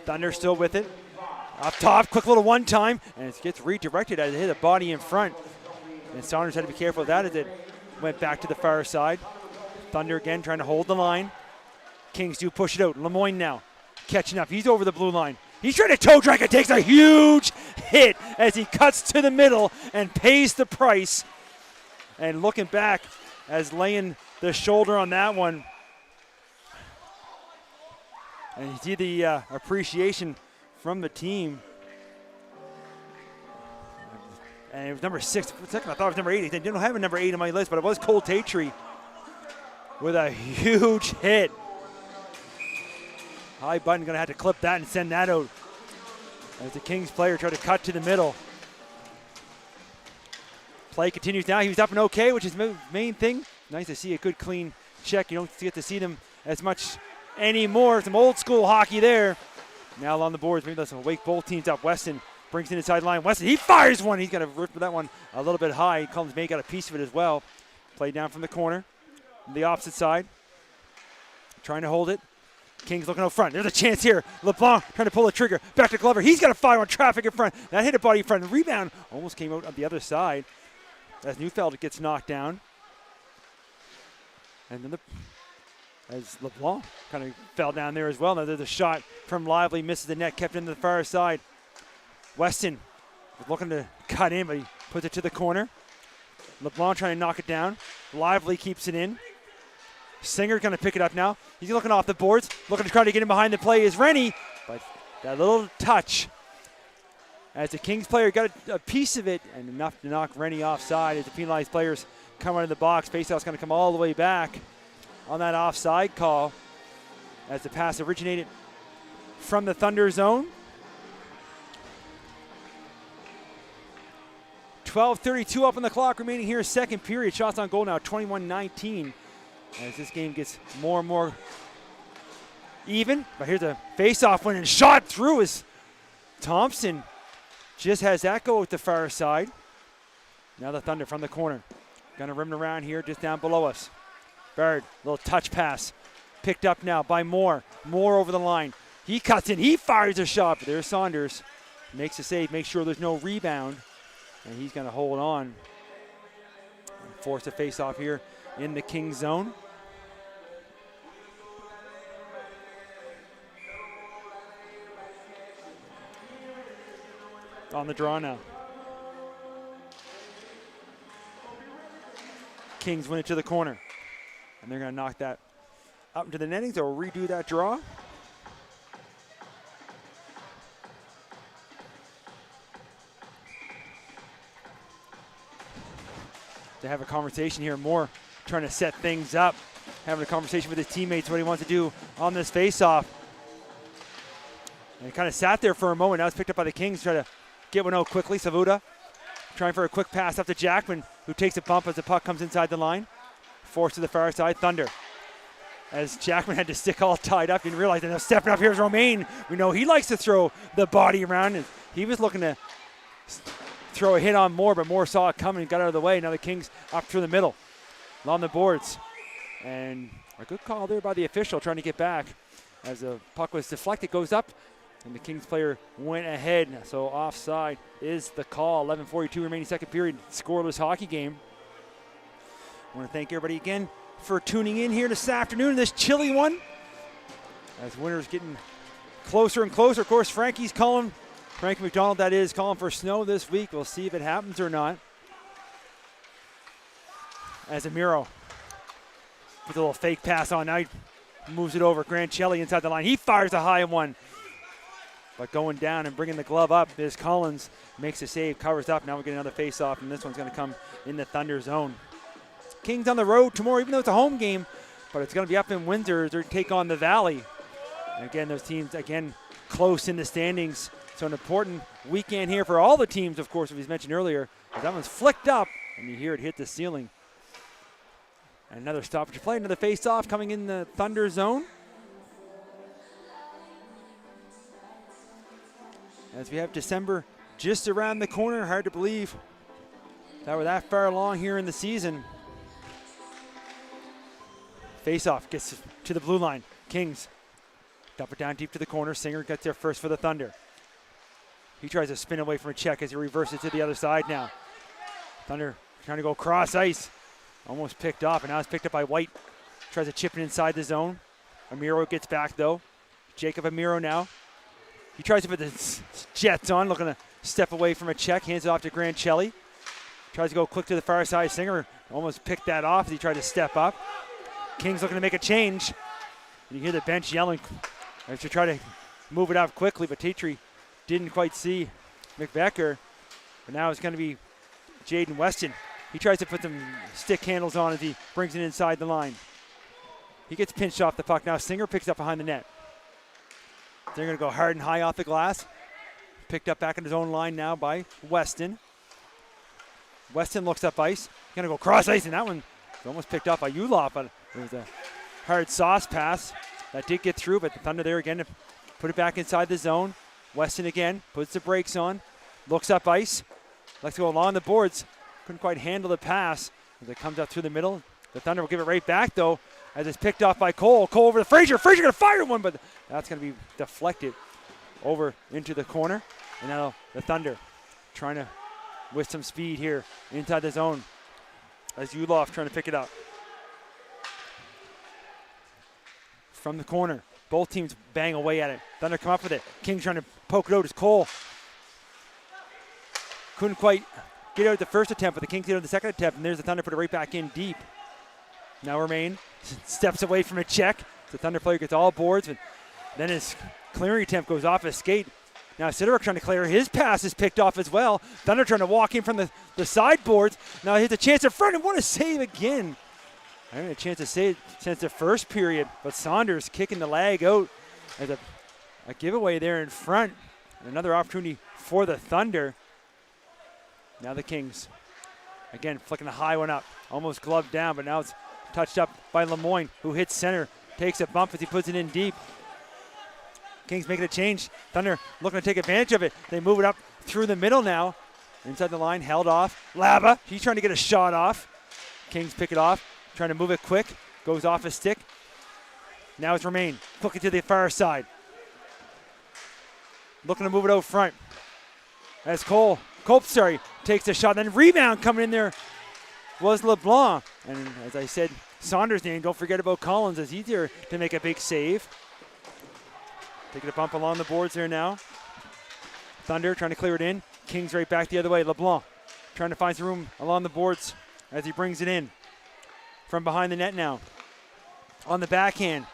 Thunder still with it. Up top, quick little one time, and it gets redirected as it hit a body in front. And Saunders had to be careful of that as it went back to the far side. Thunder again trying to hold the line. Kings do push it out. Lemoyne now catching up. He's over the blue line. He's trying to toe drag it. Takes a huge hit as he cuts to the middle and pays the price. And looking back as laying the shoulder on that one. And you see the appreciation from the team And it was number 6. For a second, I thought it was number 8. I didn't have a number 8 on my list, but it was Cole Tatry with a huge hit. High button going to have to clip that and send that out as the Kings player tried to cut to the middle. Play continues now. He was up and okay, which is the main thing. Nice to see a good, clean check. You don't get to see them as much anymore. Some old school hockey there. Now along the boards, maybe that's will wake both teams up. Weston brings in the sideline. Weston, he fires one. He's got to rip that one a little bit high. Collins May got a piece of it as well. Play down from the corner. The opposite side. Trying to hold it. Kings looking out front. There's a chance here. LeBlanc trying to pull the trigger. Back to Glover. He's got to fire on traffic in front. That hit a body in front. The rebound almost came out on the other side as Neufeld gets knocked down. And then as LeBlanc kind of fell down there as well. Now there's a shot from Lively. Misses the net. Kept into the far side. Weston was looking to cut in, but he puts it to the corner. LeBlanc trying to knock it down. Lively keeps it in. Singer going to pick it up now. He's looking off the boards. Looking to try to get in behind the play is Rennie. But that little touch as the Kings player got a piece of it and enough to knock Rennie offside as the penalized players come out of the box. Faceoff's going to come all the way back on that offside call as the pass originated from the Thunder zone. 12:32 up on the clock remaining here, second period. Shots on goal now, 21-19. As this game gets more and more even. But here's a face-off win and shot through as Thompson just has that go with the far side. Now the Thunder from the corner. Gonna rim around here just down below us. Bird, little touch pass. Picked up now by Moore. Moore over the line. He cuts in, he fires a shot, but there's Saunders. Makes a save, makes sure there's no rebound. And he's gonna hold on. And force a face-off here in the Kings zone. On the draw now. Kings win it to the corner. And they're going to knock that up into the netting. They'll redo that draw. To have a conversation here, Moore trying to set things up, having a conversation with his teammates what he wants to do on this face-off. And it kind of sat there for a moment. Now it's picked up by the Kings. Try to get one out quickly. Savuda trying for a quick pass up to Jackman, who takes a bump as the puck comes inside the line. Forced to the far side. Thunder. As Jackman had to stick all tied up, didn't realize that. Now stepping up here is Romaine. We know he likes to throw the body around. And he was looking to throw a hit on Moore, but Moore saw it coming and got out of the way. Now the Kings up through the middle. Along the boards. And a good call there by the official trying to get back. As the puck was deflected, goes up. And the Kings player went ahead. So offside is the call. 11:42 remaining second period. Scoreless hockey game. I want to thank everybody again for tuning in here this afternoon, this chilly one. As winter's getting closer and closer. Of course, Frankie McDonald, that is, calling for snow this week. We'll see if it happens or not. As Amiro with a little fake pass on. Now he moves it over. Grancelli inside the line. He fires a high one. But going down and bringing the glove up is Collins. Makes a save, covers up. Now we get another face-off, and this one's going to come in the Thunder zone. Kings on the road tomorrow, even though it's a home game, but it's going to be up in Windsor. They take on the Valley. And again, those teams, again, close in the standings. So an important weekend here for all the teams, of course, as we mentioned earlier. That one's flicked up, and you hear it hit the ceiling. And another stoppage of play, another face-off coming in the Thunder zone. As we have December just around the corner, hard to believe that we're that far along here in the season. Face-off gets to the blue line. Kings dump it down deep to the corner. Singer gets there first for the Thunder. He tries to spin away from a check as he reverses to the other side now. Thunder trying to go cross ice. Almost picked off, and now it's picked up by White. Tries to chip it inside the zone. Amiro gets back, though. Jacob Amiro now. He tries to put the Jets on, looking to step away from a check. Hands it off to Grancelli. Tries to go quick to the far side. Singer almost picked that off as he tried to step up. Kings looking to make a change. And you hear the bench yelling as they try to move it up quickly, but Tatry didn't quite see McBecker. But now it's going to be Jaden Weston. He tries to put some stick handles on as he brings it inside the line. He gets pinched off the puck. Now Singer picks up behind the net. They're going to go hard and high off the glass. Picked up back in his own line now by Weston. Weston looks up ice. Going to go cross ice, and that one was almost picked up by Ulof, but it was a hard sauce pass. That did get through, but the Thunder there again to put it back inside the zone. Weston again puts the brakes on. Looks up ice. Likes to go along the boards. Couldn't quite handle the pass as it comes out through the middle. The Thunder will give it right back, though, as it's picked off by Cole. Cole over to Frazier. Frazier going to fire one, but that's going to be deflected over into the corner. And now the Thunder trying to, with some speed here, inside the zone as Ulof trying to pick it up. From the corner, both teams bang away at it. Thunder come up with it. Kings trying to poke it out as Cole couldn't quite get out the first attempt, but the Kings get out the second attempt, and there's the Thunder put it right back in deep. Now Romain steps away from a check. The Thunder player gets all boards, and then his clearing attempt goes off his skate. Now Sidoruk trying to clear. His pass is picked off as well. Thunder trying to walk in from the sideboards. Now he has a chance in front, and what a save again. I haven't had a chance to save since the first period, but Saunders kicking the lag out as a giveaway there in front. Another opportunity for the Thunder. Now the Kings, again, flicking the high one up. Almost gloved down, but now it's touched up by Lemoyne, who hits center. Takes a bump as he puts it in deep. Kings making a change. Thunder looking to take advantage of it. They move it up through the middle now. Inside the line, held off. Laba, he's trying to get a shot off. Kings pick it off, trying to move it quick. Goes off his stick. Now it's Romain, looking to the far side. Looking to move it out front. As Cope takes a shot. Then rebound coming in there was LeBlanc. And as I said, Saunders' name, don't forget about Collins, as he's here to make a big save. Taking a bump along the boards there now. Thunder trying to clear it in. Kings right back the other way. LeBlanc trying to find some room along the boards as he brings it in. From behind the net now. On the backhand.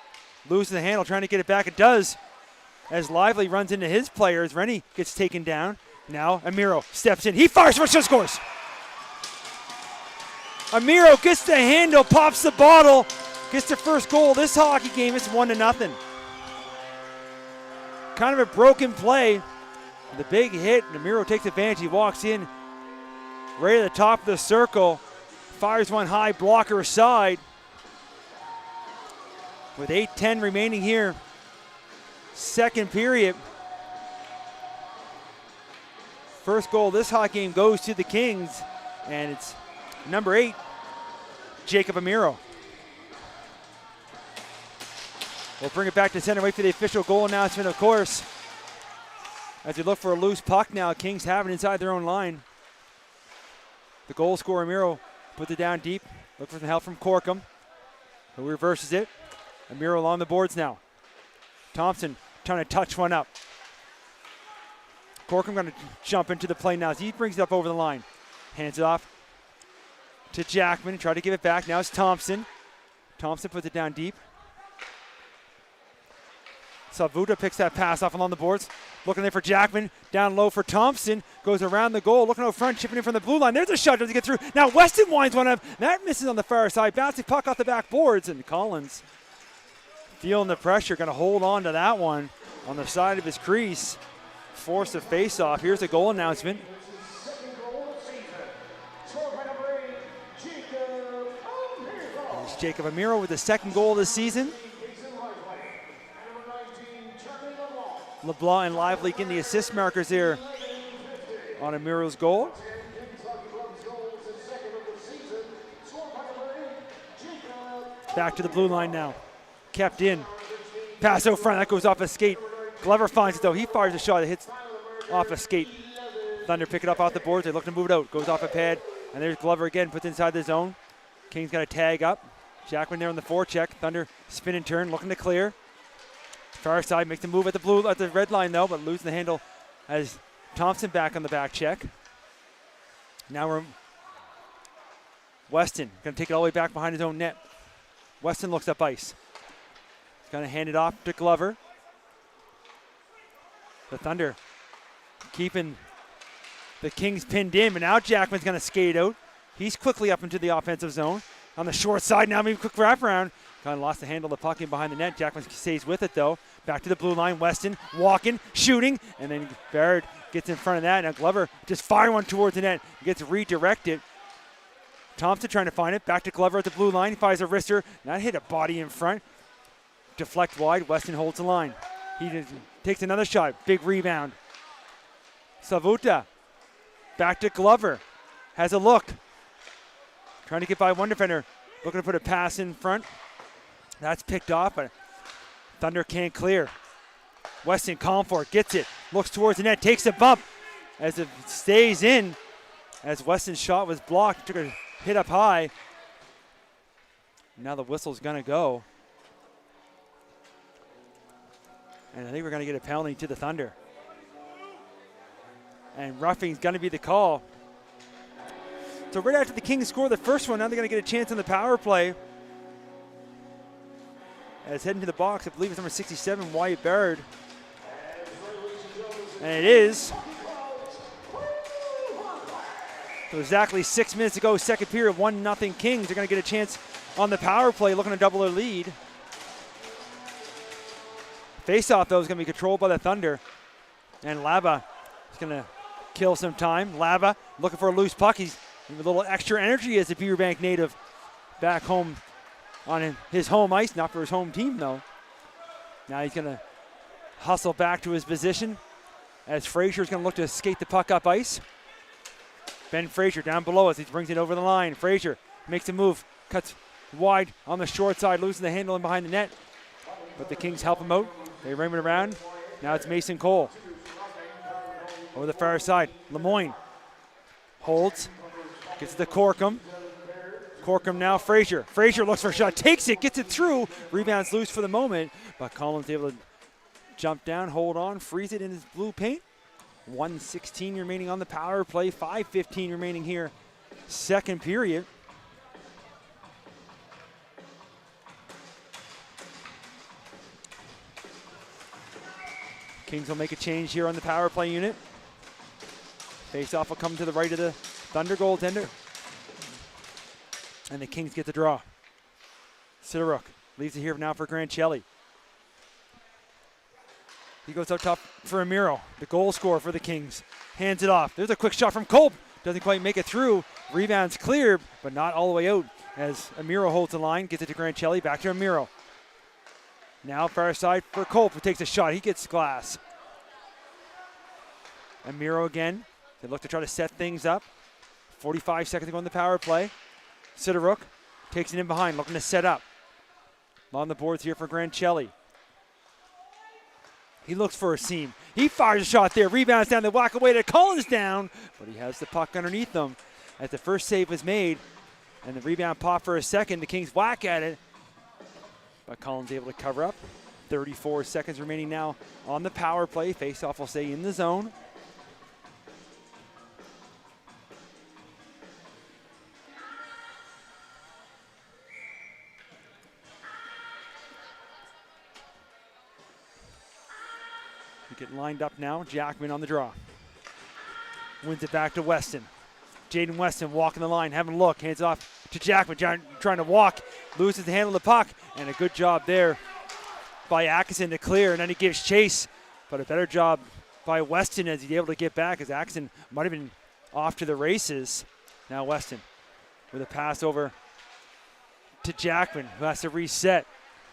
Loses the handle, trying to get it back. It does. As Lively runs into his players. Rennie gets taken down. Now Amiro steps in. He fires first and scores. Amiro gets the handle, pops the bottle, gets the first goal. This hockey game is 1-0. Kind of a broken play. The big hit, and Amiro takes advantage. He walks in right at the top of the circle, fires one high blocker side. With 8:10 remaining here, second period. First goal this hockey game goes to the Kings, and it's number 8, Jacob Amiro. We'll bring it back to center, wait for the official goal announcement, of course. As we look for a loose puck now, Kings have it inside their own line. The goal scorer, Amiro, puts it down deep. Look for some help from Corkum, who reverses it. Amiro along the boards now. Thompson trying to touch one up. Corkum going to jump into the play now as he brings it up over the line. Hands it off to Jackman. Try to give it back. Now it's Thompson. Thompson puts it down deep. Salvuta picks that pass off along the boards. Looking there for Jackman. Down low for Thompson. Goes around the goal. Looking out front. Chipping in from the blue line. There's a shot. Does he get through? Now Weston winds one up. That misses on the far side. Bouncing puck off the back boards. And Collins, feeling the pressure, going to hold on to that one on the side of his crease. Force a face-off. Here's a goal announcement. There's Jacob Amiro with the second goal of the season. LeBlanc and Lively getting the assist markers here on Amiro's goal. Back to the blue line now. Kept in. Pass out front. That goes off a skate. Glover finds it though. He fires a shot that hits off a skate. Thunder pick it up off the boards. They look to move it out. Goes off a pad. And there's Glover again. Puts it inside the zone. Kings got a tag up. Jackman there on the forecheck. Thunder spin and turn. Looking to clear. Far side makes the move at the red line though, but losing the handle as Thompson back on the back check. Now we're Weston going to take it all the way back behind his own net. Weston looks up ice. He's going to hand it off to Glover. The Thunder keeping The Kings pinned in, but now Jackman's going to skate out. He's quickly up into the offensive zone. On the short side now, maybe quick wraparound. Kind of lost the handle of the puck in behind the net. Jackman stays with it, though. Back to the blue line. Weston walking, shooting, and then Baird gets in front of that. Now Glover just fire one towards the net. Gets redirected. Thompson trying to find it. Back to Glover at the blue line. He fires a wrister. Not hit a body in front. Deflect wide. Weston holds the line. He takes another shot. Big rebound. Savuta. Back to Glover. Has a look. Trying to get by one defender. Looking to put a pass in front. That's picked off, but Thunder can't clear. Weston calling for it. Gets it. Looks towards the net. Takes a bump as it stays in. As Weston's shot was blocked. Took a hit up high. Now the whistle's going to go. And I think we're going to get a penalty to the Thunder. And roughing's going to be the call. So right after the Kings score the first one, now they're going to get a chance on the power play. As heading to the box, I believe it's number 67, Wyatt Baird. And it is. So exactly 6 minutes ago, second period, 1-0 Kings. They're going to get a chance on the power play, looking to double their lead. Face-off, though, is going to be controlled by the Thunder. And Laba is going to kill some time. Laba looking for a loose puck. He's with a little extra energy as a Beaverbank native back home on his home ice. Not for his home team, though. Now he's going to hustle back to his position as Frazier's going to look to skate the puck up ice. Ben Frazier down below as he brings it over the line. Frazier makes a move, cuts wide on the short side, losing the handle in behind the net. But the Kings help him out. They rim it around. Now it's Mason Cole. Over the far side, Lemoyne holds, gets it to Corkum. Corkum now, Frazier. Frazier looks for a shot, takes it, gets it through. Rebounds loose for the moment, but Collins able to jump down, hold on, freeze it in his blue paint. 1:16 remaining on the power play, 5:15 remaining here, second period. Kings will make a change here on the power play unit. Face-off will come to the right of the Thunder goaltender. And the Kings get the draw. Sidoruk leaves it here now for Grancelli. He goes up top for Amiro, the goal scorer for the Kings. Hands it off. There's a quick shot from Kolb. Doesn't quite make it through. Rebound's clear, but not all the way out as Amiro holds the line, gets it to Grancelli, back to Amiro. Now far side for Kolb, who takes a shot. He gets glass. Amiro again. They look to try to set things up. 45 seconds to go on the power play. Sidoruk takes it in behind, looking to set up. On the boards here for Grancelli. He looks for a seam. He fires a shot there. Rebounds down the whack away to Collins down, but he has the puck underneath them as the first save was made. And the rebound popped for a second. The Kings whack at it, but Collins able to cover up. 34 seconds remaining now on the power play. Face-off will stay in the zone. Getting lined up now. Jackman on the draw. Wins it back to Weston. Jaden Weston walking the line, having a look. Hands off to Jackman, trying to walk. Loses the handle of the puck. And a good job there by Atkinson to clear. And then he gives chase. But a better job by Weston as he's able to get back, as Atkinson might have been off to the races. Now Weston with a pass over to Jackman, who has to reset.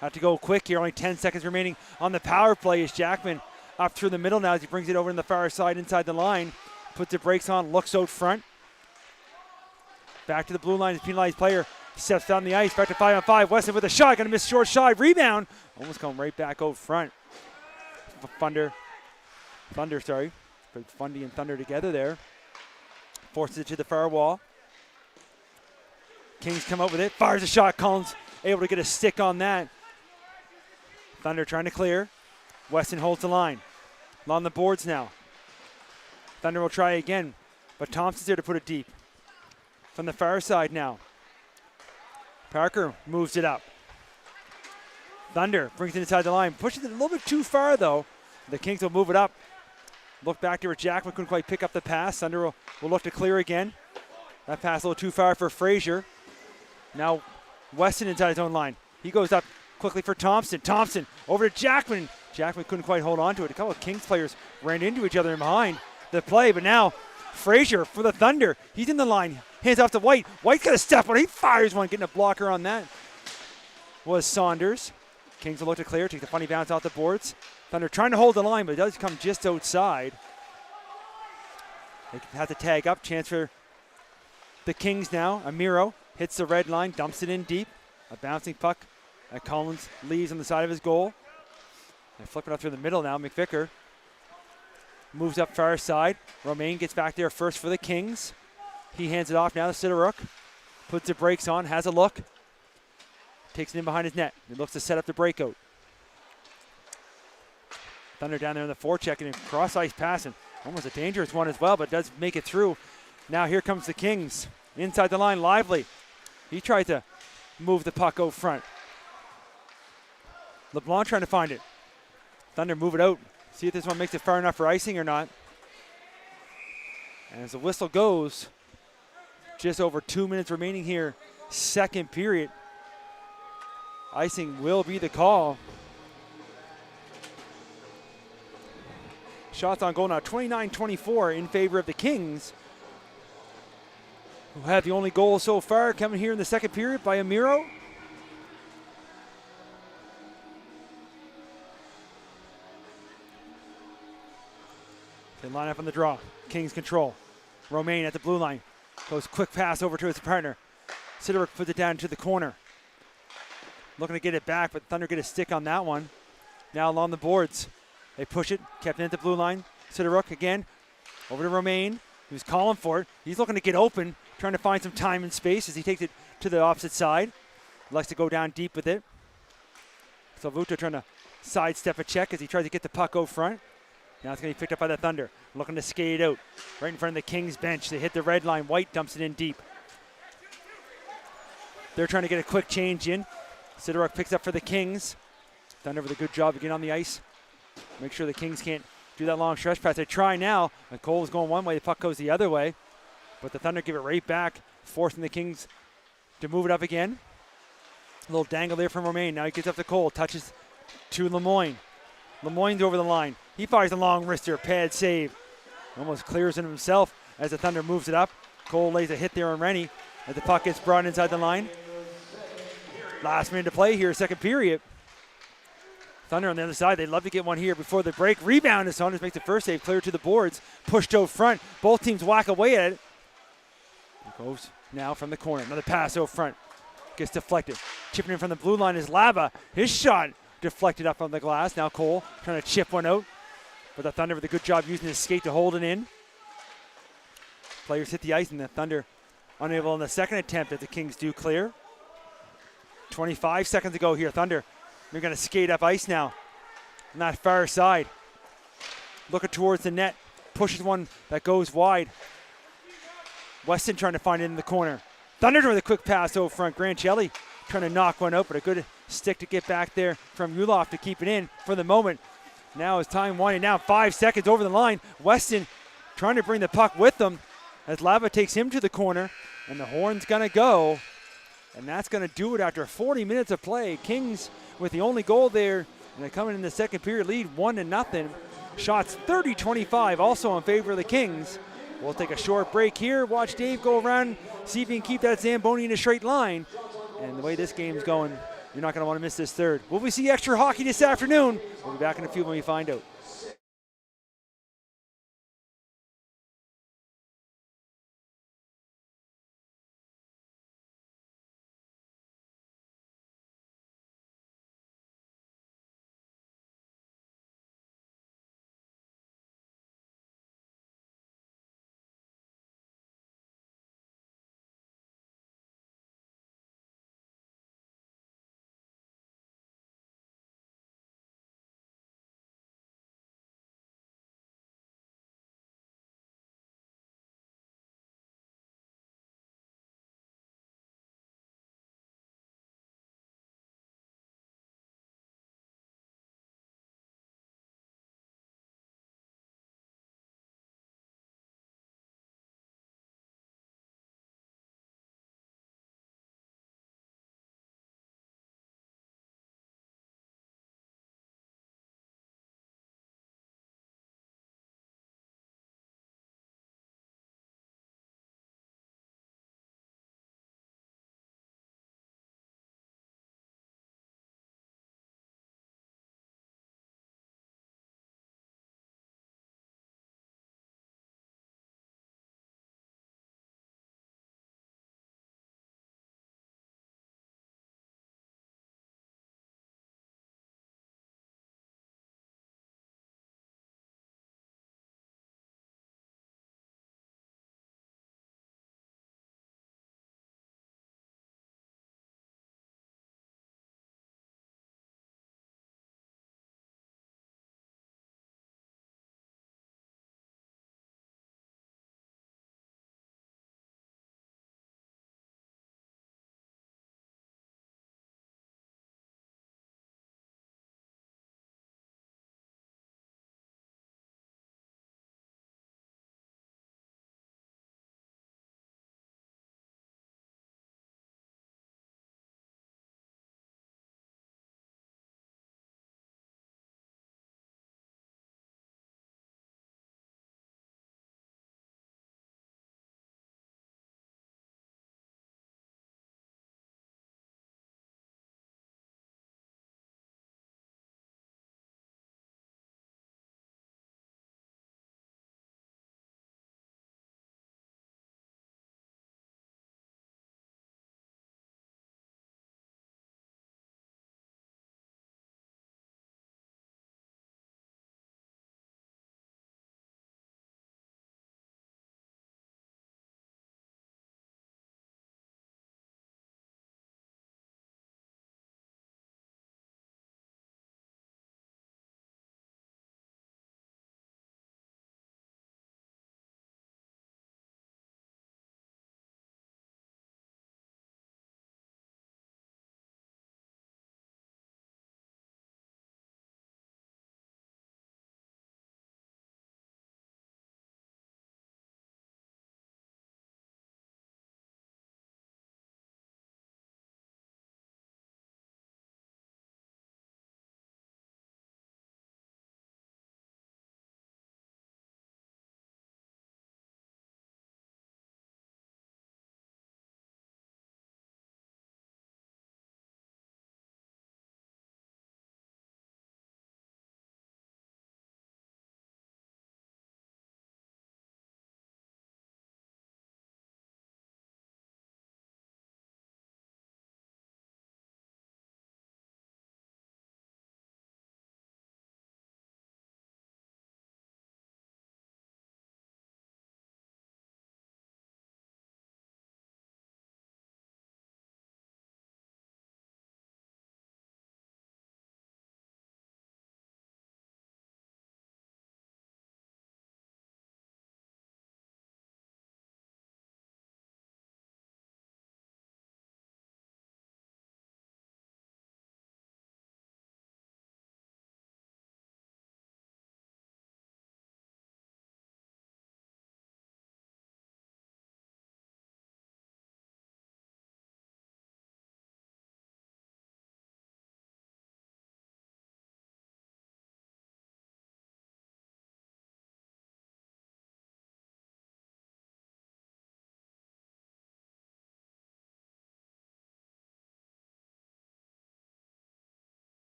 Have to go quick here. Only 10 seconds remaining on the power play as Jackman up through the middle now as he brings it over in the far side inside the line. Puts the brakes on, looks out front. Back to the blue line, his penalized player steps down the ice. Back to 5-on-5. Weston with a shot, gonna miss short shot. Rebound, almost coming right back out front. Thunder, sorry. Put Fundy and Thunder together there. Forces it to the far wall. Kings come up with it, fires a shot. Collins able to get a stick on that. Thunder trying to clear. Weston holds the line. On the boards now. Thunder will try again, but Thompson's there to put it deep. From the far side now. Parker moves it up. Thunder brings it inside the line. Pushes it a little bit too far, though. The Kings will move it up. Look back there at Jackman, couldn't quite pick up the pass. Thunder will look to clear again. That pass a little too far for Frazier. Now Weston inside his own line. He goes up quickly for Thompson. Thompson over to Jackman. Jackman couldn't quite hold on to it. A couple of Kings players ran into each other in behind the play, but now Frazier for the Thunder. He's in the line. Hands off to White. White's got a step on. He fires one, getting a blocker on that. Was Saunders. Kings will look to clear. Take the funny bounce off the boards. Thunder trying to hold the line, but it does come just outside. They have to tag up. Chance for the Kings now. Amiro hits the red line, dumps it in deep. A bouncing puck that Collins leaves on the side of his goal. They flip it up through the middle now. McVicker moves up far side. Romaine gets back there first for the Kings. He hands it off now to Sidoruk. Puts the brakes on, has a look. Takes it in behind his net. He looks to set up the breakout. Thunder down there in the forecheck and cross ice passing. Almost a dangerous one as well, but does make it through. Now here comes the Kings. Inside the line, Lively. He tries to move the puck out front. LeBlanc trying to find it. Thunder move it out. See if this one makes it far enough for icing or not. And as the whistle goes, just over 2 minutes remaining here, second period. Icing will be the call. Shots on goal now, 29-24 in favor of the Kings, who have the only goal so far coming here in the second period by Amiro. They line up on the draw. Kings control. Romaine at the blue line. Goes quick pass over to his partner. Sidoruk puts it down to the corner. Looking to get it back, but Thunder get a stick on that one. Now along the boards. They push it, kept it at the blue line. Sidoruk again, over to Romaine, who's calling for it. He's looking to get open, trying to find some time and space as he takes it to the opposite side. Likes to go down deep with it. Salvuto trying to sidestep a check as he tries to get the puck out front. Now it's going to be picked up by the Thunder. Looking to skate it out. Right in front of the Kings bench. They hit the red line. White dumps it in deep. They're trying to get a quick change in. Sidoruk picks up for the Kings. Thunder with a good job to get on the ice. Make sure the Kings can't do that long stretch pass. They try now. Cole's going one way. The puck goes the other way. But the Thunder give it right back, forcing the Kings to move it up again. A little dangle there from Romaine. Now he gets up to Cole. Touches to Lemoyne. Lemoyne's over the line. He fires a long wrister. Pad save. Almost clears it himself as the Thunder moves it up. Cole lays a hit there on Rennie as the puck gets brought inside the line. Last minute to play here, second period. Thunder on the other side. They'd love to get one here before the break. Rebound as Saunders makes the first save, clear to the boards. Pushed out front. Both teams whack away at it. It goes now from the corner. Another pass out front. Gets deflected. Chipping in from the blue line is Lava. His shot deflected up on the glass. Now Cole trying to chip one out. But the Thunder with a good job using his skate to hold it in. Players hit the ice and the Thunder unable in the second attempt that the Kings do clear. 25 seconds to go here. Thunder, they're going to skate up ice now on that far side. Looking towards the net. Pushes one that goes wide. Weston trying to find it in the corner. Thunder with a quick pass over front. Grancelli trying to knock one out, but a good stick to get back there from Ulof to keep it in for the moment. Now is time winding down. 5 seconds over the line. Weston trying to bring the puck with them as Lava takes him to the corner, and the horn's going to go. And that's going to do it after 40 minutes of play. Kings with the only goal there, and they're coming in the second period lead 1-0. Shots 30-25 also in favor of the Kings. We'll take a short break here. Watch Dave go around, see if he can keep that Zamboni in a straight line. And the way this game's going, you're not going to want to miss this third. Will we see extra hockey this afternoon? We'll be back in a few when we find out.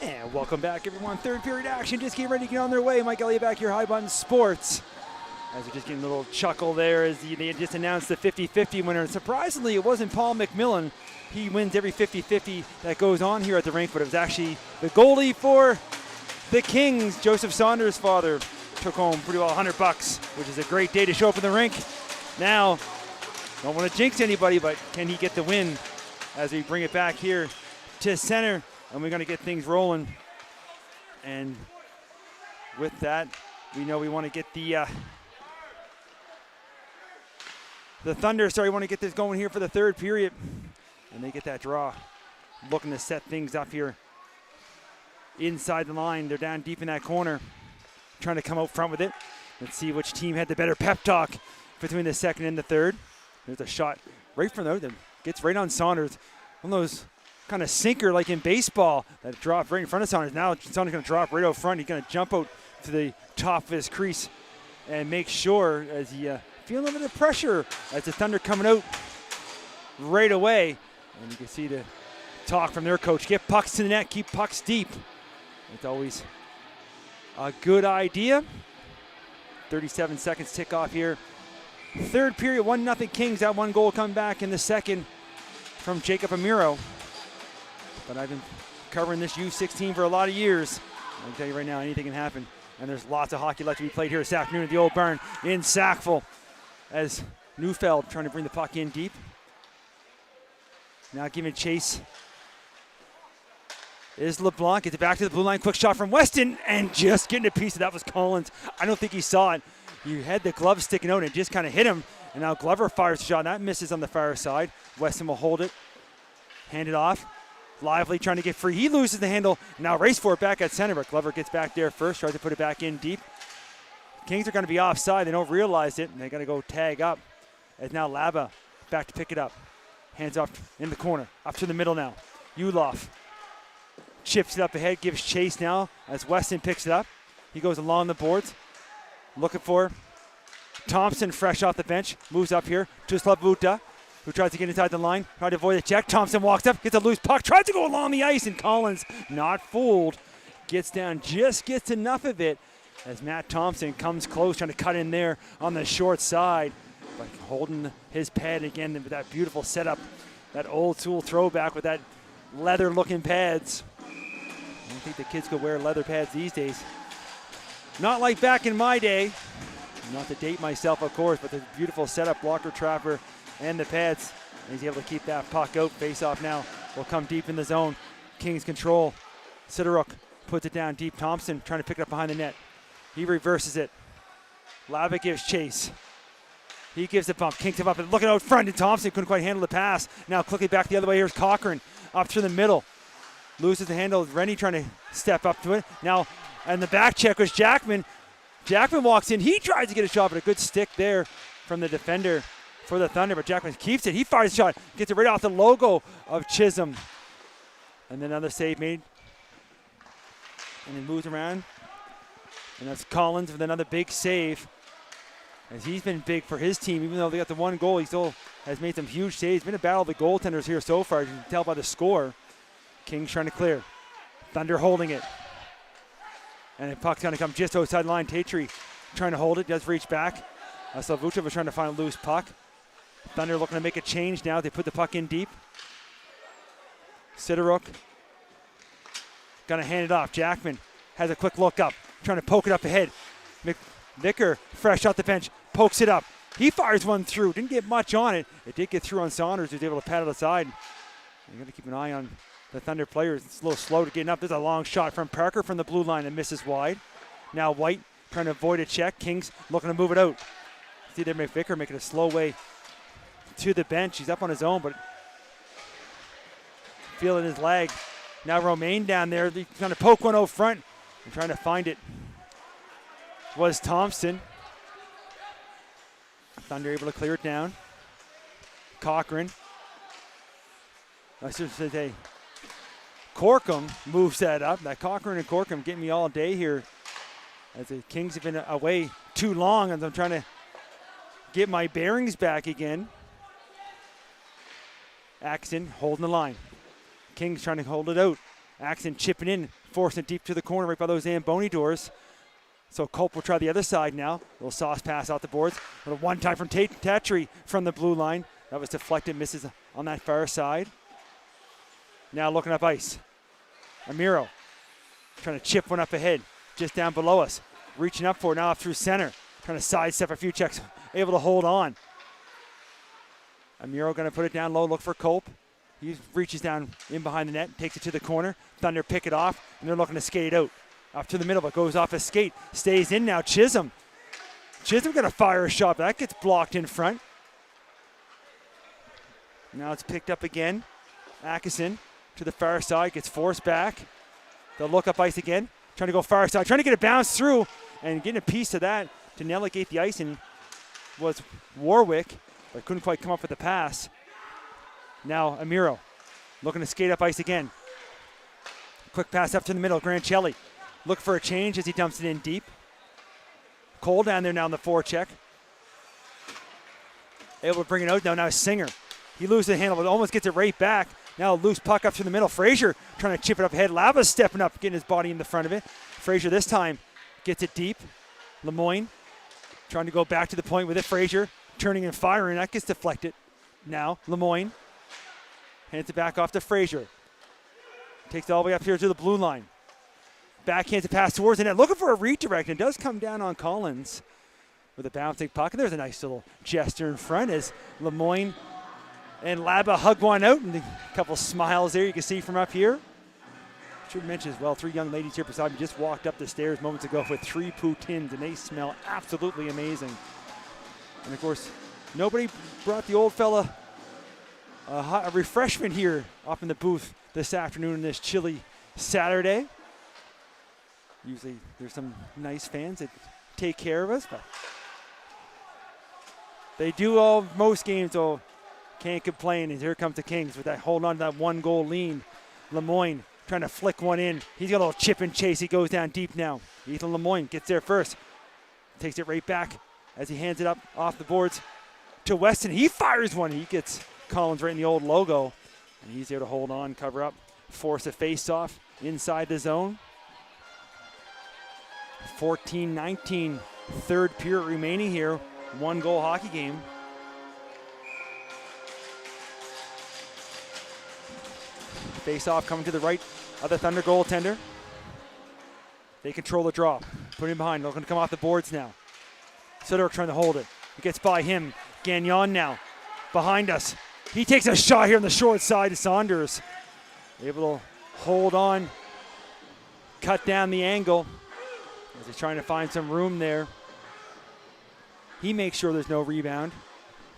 And welcome back, everyone. Third period action. Just getting ready to get on their way. Mike Elliott back here, High Button Sports. As we're just getting a little chuckle there as they just announced the 50-50 winner. And surprisingly, it wasn't Paul McMillan. He wins every 50-50 that goes on here at the rink, but it was actually the goalie for the Kings, Joseph Saunders' father, took home pretty well $100, which is a great day to show up in the rink. Now, don't want to jinx anybody, but can he get the win as we bring it back here to center? And we're going to get things rolling. And with that, we know we want to get the Thunder, want to get this going here for the third period. And they get that draw. Looking to set things up here inside the line. They're down deep in that corner, trying to come out front with it. Let's see which team had the better pep talk between the second and the third. There's a shot right from there that gets right on Saunders. One of those kind of sinker like in baseball that dropped right in front of Saunders. Now Saunders going to drop right out front. He's going to jump out to the top of his crease and make sure as he feeling a little bit of pressure as the Thunder coming out right away. And you can see the talk from their coach. Get pucks to the net, keep pucks deep. It's always a good idea. 37 seconds tick off here. Third period, 1-0 Kings. That one goal coming back in the second from Jacob Amiro. But I've been covering this U16 for a lot of years. I can tell you right now, anything can happen. And there's lots of hockey left to be played here this afternoon at the Old Barn in Sackville as Neufeld trying to bring the puck in deep. Now giving chase is LeBlanc. Gets it back to the blue line. Quick shot from Weston and just getting a piece of that was Collins. I don't think he saw it. You had the glove sticking out and it just kind of hit him. And now Glover fires the shot. That misses on the far side. Weston will hold it. Hand it off. Lively trying to get free. He loses the handle. Now race for it back at center, but Glover gets back there first. Tries to put it back in deep. Kings are going to be offside. They don't realize it, and they're going to go tag up. As now Laba back to pick it up. Hands off in the corner. Up to the middle now. Ulof chips it up ahead. Gives chase now as Weston picks it up. He goes along the boards. Looking for Thompson fresh off the bench. Moves up here to Slavuta, who tries to get inside the line. Tries to avoid the check. Thompson walks up. Gets a loose puck. Tries to go along the ice, and Collins, not fooled, gets down. Just gets enough of it as Matt Thompson comes close, trying to cut in there on the short side. But holding his pad again with that beautiful setup. That old school throwback with that leather-looking pads. I don't think the kids could wear leather pads these days. Not like back in my day. Not to date myself, of course, but the beautiful setup, blocker trapper, and the pads. And he's able to keep that puck out. Face off now will come deep in the zone. Kings control. Sidoruk puts it down deep. Thompson trying to pick it up behind the net. He reverses it. Lava gives chase. He gives the bump. Kings him up and looking out front, and Thompson couldn't quite handle the pass. Now quickly back the other way. Here's Cochran up to the middle. Loses the handle. Rennie trying to step up to it. Now, and the back check was Jackman. Jackman walks in. He tries to get a shot, but a good stick there from the defender for the Thunder, but Jackman keeps it. He fires a shot. Gets it right off the logo of Chisholm. And then another save made. And then moves around. And that's Collins with another big save. As he's been big for his team, even though they got the one goal, he still has made some huge saves. It's been a battle of the goaltenders here so far, as you can tell by the score. Kings trying to clear. Thunder holding it. And the puck's going to come just outside the line. Tatry trying to hold it, does reach back. Slavuchev was trying to find a loose puck. Thunder looking to make a change now. They put the puck in deep. Sidoruk going to hand it off. Jackman has a quick look up, trying to poke it up ahead. Vicker, fresh off the bench, pokes it up. He fires one through. Didn't get much on it. It did get through on Saunders, who's able to pat it aside. You got to keep an eye on the Thunder players. It's a little slow to get up. There's a long shot from Parker from the blue line and misses wide. Now White trying to avoid a check. Kings looking to move it out. See there, Vicker making a slow way to the bench. He's up on his own, but feeling his leg. Now Romaine down there. He's trying to poke one out front and trying to find it. Was Thompson. Thunder able to clear it down. Cochran. I should say Corkum moves that up. That Cochran and Corkum getting me all day here as the Kings have been away too long, and I'm trying to get my bearings back again. Axon holding the line. Kings trying to hold it out. Axon chipping in forcing it deep to the corner right by those Zamboni doors. So Culp will try the other side now. Little sauce pass out the boards. A one-time from Tatry from the blue line. That was deflected, misses on that far side. Now looking up ice. Amiro trying to chip one up ahead, just down below us. Reaching up for it now up through center. Trying to sidestep a few checks, able to hold on. Amiro going to put it down low, look for Culp. He reaches down in behind the net, takes it to the corner. Thunder pick it off, and they're looking to skate it out. Up to the middle, but goes off his skate. Stays in now, Chisholm. Chisholm going to fire a shot. That gets blocked in front. Now it's picked up again. Atkinson to the far side, gets forced back. They'll look up ice again, trying to go far side, trying to get it bounced through, and getting a piece of that to navigate the icing was Warwick, but couldn't quite come up with the pass. Now Amiro looking to skate up ice again. Quick pass up to the middle, Grancelli. Look for a change as he dumps it in deep. Cole down there now on the forecheck. Able to bring it out now Singer. He loses the handle, but almost gets it right back. Now a loose puck up to the middle. Frazier trying to chip it up ahead. Lava's stepping up, getting his body in the front of it. Frazier this time gets it deep. Lemoyne trying to go back to the point with it. Frazier turning and firing. That gets deflected. Now Lemoyne hands it back off to Frazier. Takes it all the way up here to the blue line. Backhands it pass towards the net. Looking for a redirect. And it does come down on Collins with a bouncing puck. And there's a nice little gesture in front as Lemoyne and Laba hug one out. And a couple smiles there you can see from up here. Should mention as well, 3 young ladies here beside me just walked up the stairs moments ago with 3 poutines, and they smell absolutely amazing. And of course, nobody brought the old fella a refreshment here up in the booth this afternoon on this chilly Saturday. Usually there's some nice fans that take care of us, but they do all most games, so can't complain. And here comes the Kings with that holding on to that 1-goal lead. Lemoyne trying to flick one in. He's got a little chip and chase. He goes down deep now. Ethan Lemoyne gets there first. Takes it right back as he hands it up off the boards to Weston. He fires one. He gets Collins right in the old logo. And he's there to hold on, cover up, force a face-off inside the zone. 14-19, third period remaining here. 1-goal hockey game. Face-off coming to the right of the Thunder goaltender. They control the draw. Put him behind. Looking to come off the boards now. Sidoruk trying to hold it. He gets by him. Gagnon now behind us. He takes a shot here on the short side to Saunders. Able to hold on. Cut down the angle. As he's trying to find some room there. He makes sure there's no rebound.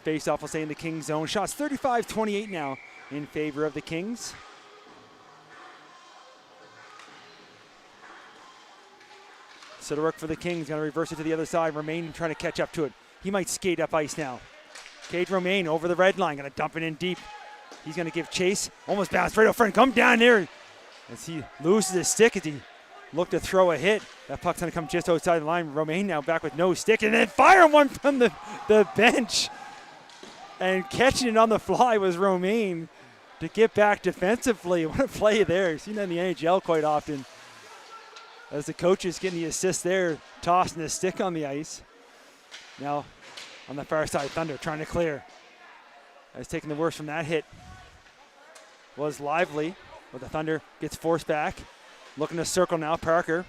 Face-off will stay in the Kings zone. Shots 35-28 now in favor of the Kings. Sidoruk for the Kings, going to reverse it to the other side. Romaine trying to catch up to it. He might skate up ice now. Cade Romaine over the red line, going to dump it in deep. He's going to give chase. Almost bounced right up front. Come down there as he loses his stick as he looked to throw a hit. That puck's going to come just outside the line. Romaine now back with no stick, and then fire one from the bench. And catching it on the fly was Romaine to get back defensively. What a play there. You've seen that in the NHL quite often. As the coach is getting the assist there, tossing the stick on the ice. Now on the far side, Thunder trying to clear. As taking the worst from that hit was Lively, but the Thunder gets forced back. Looking to circle now, Parker.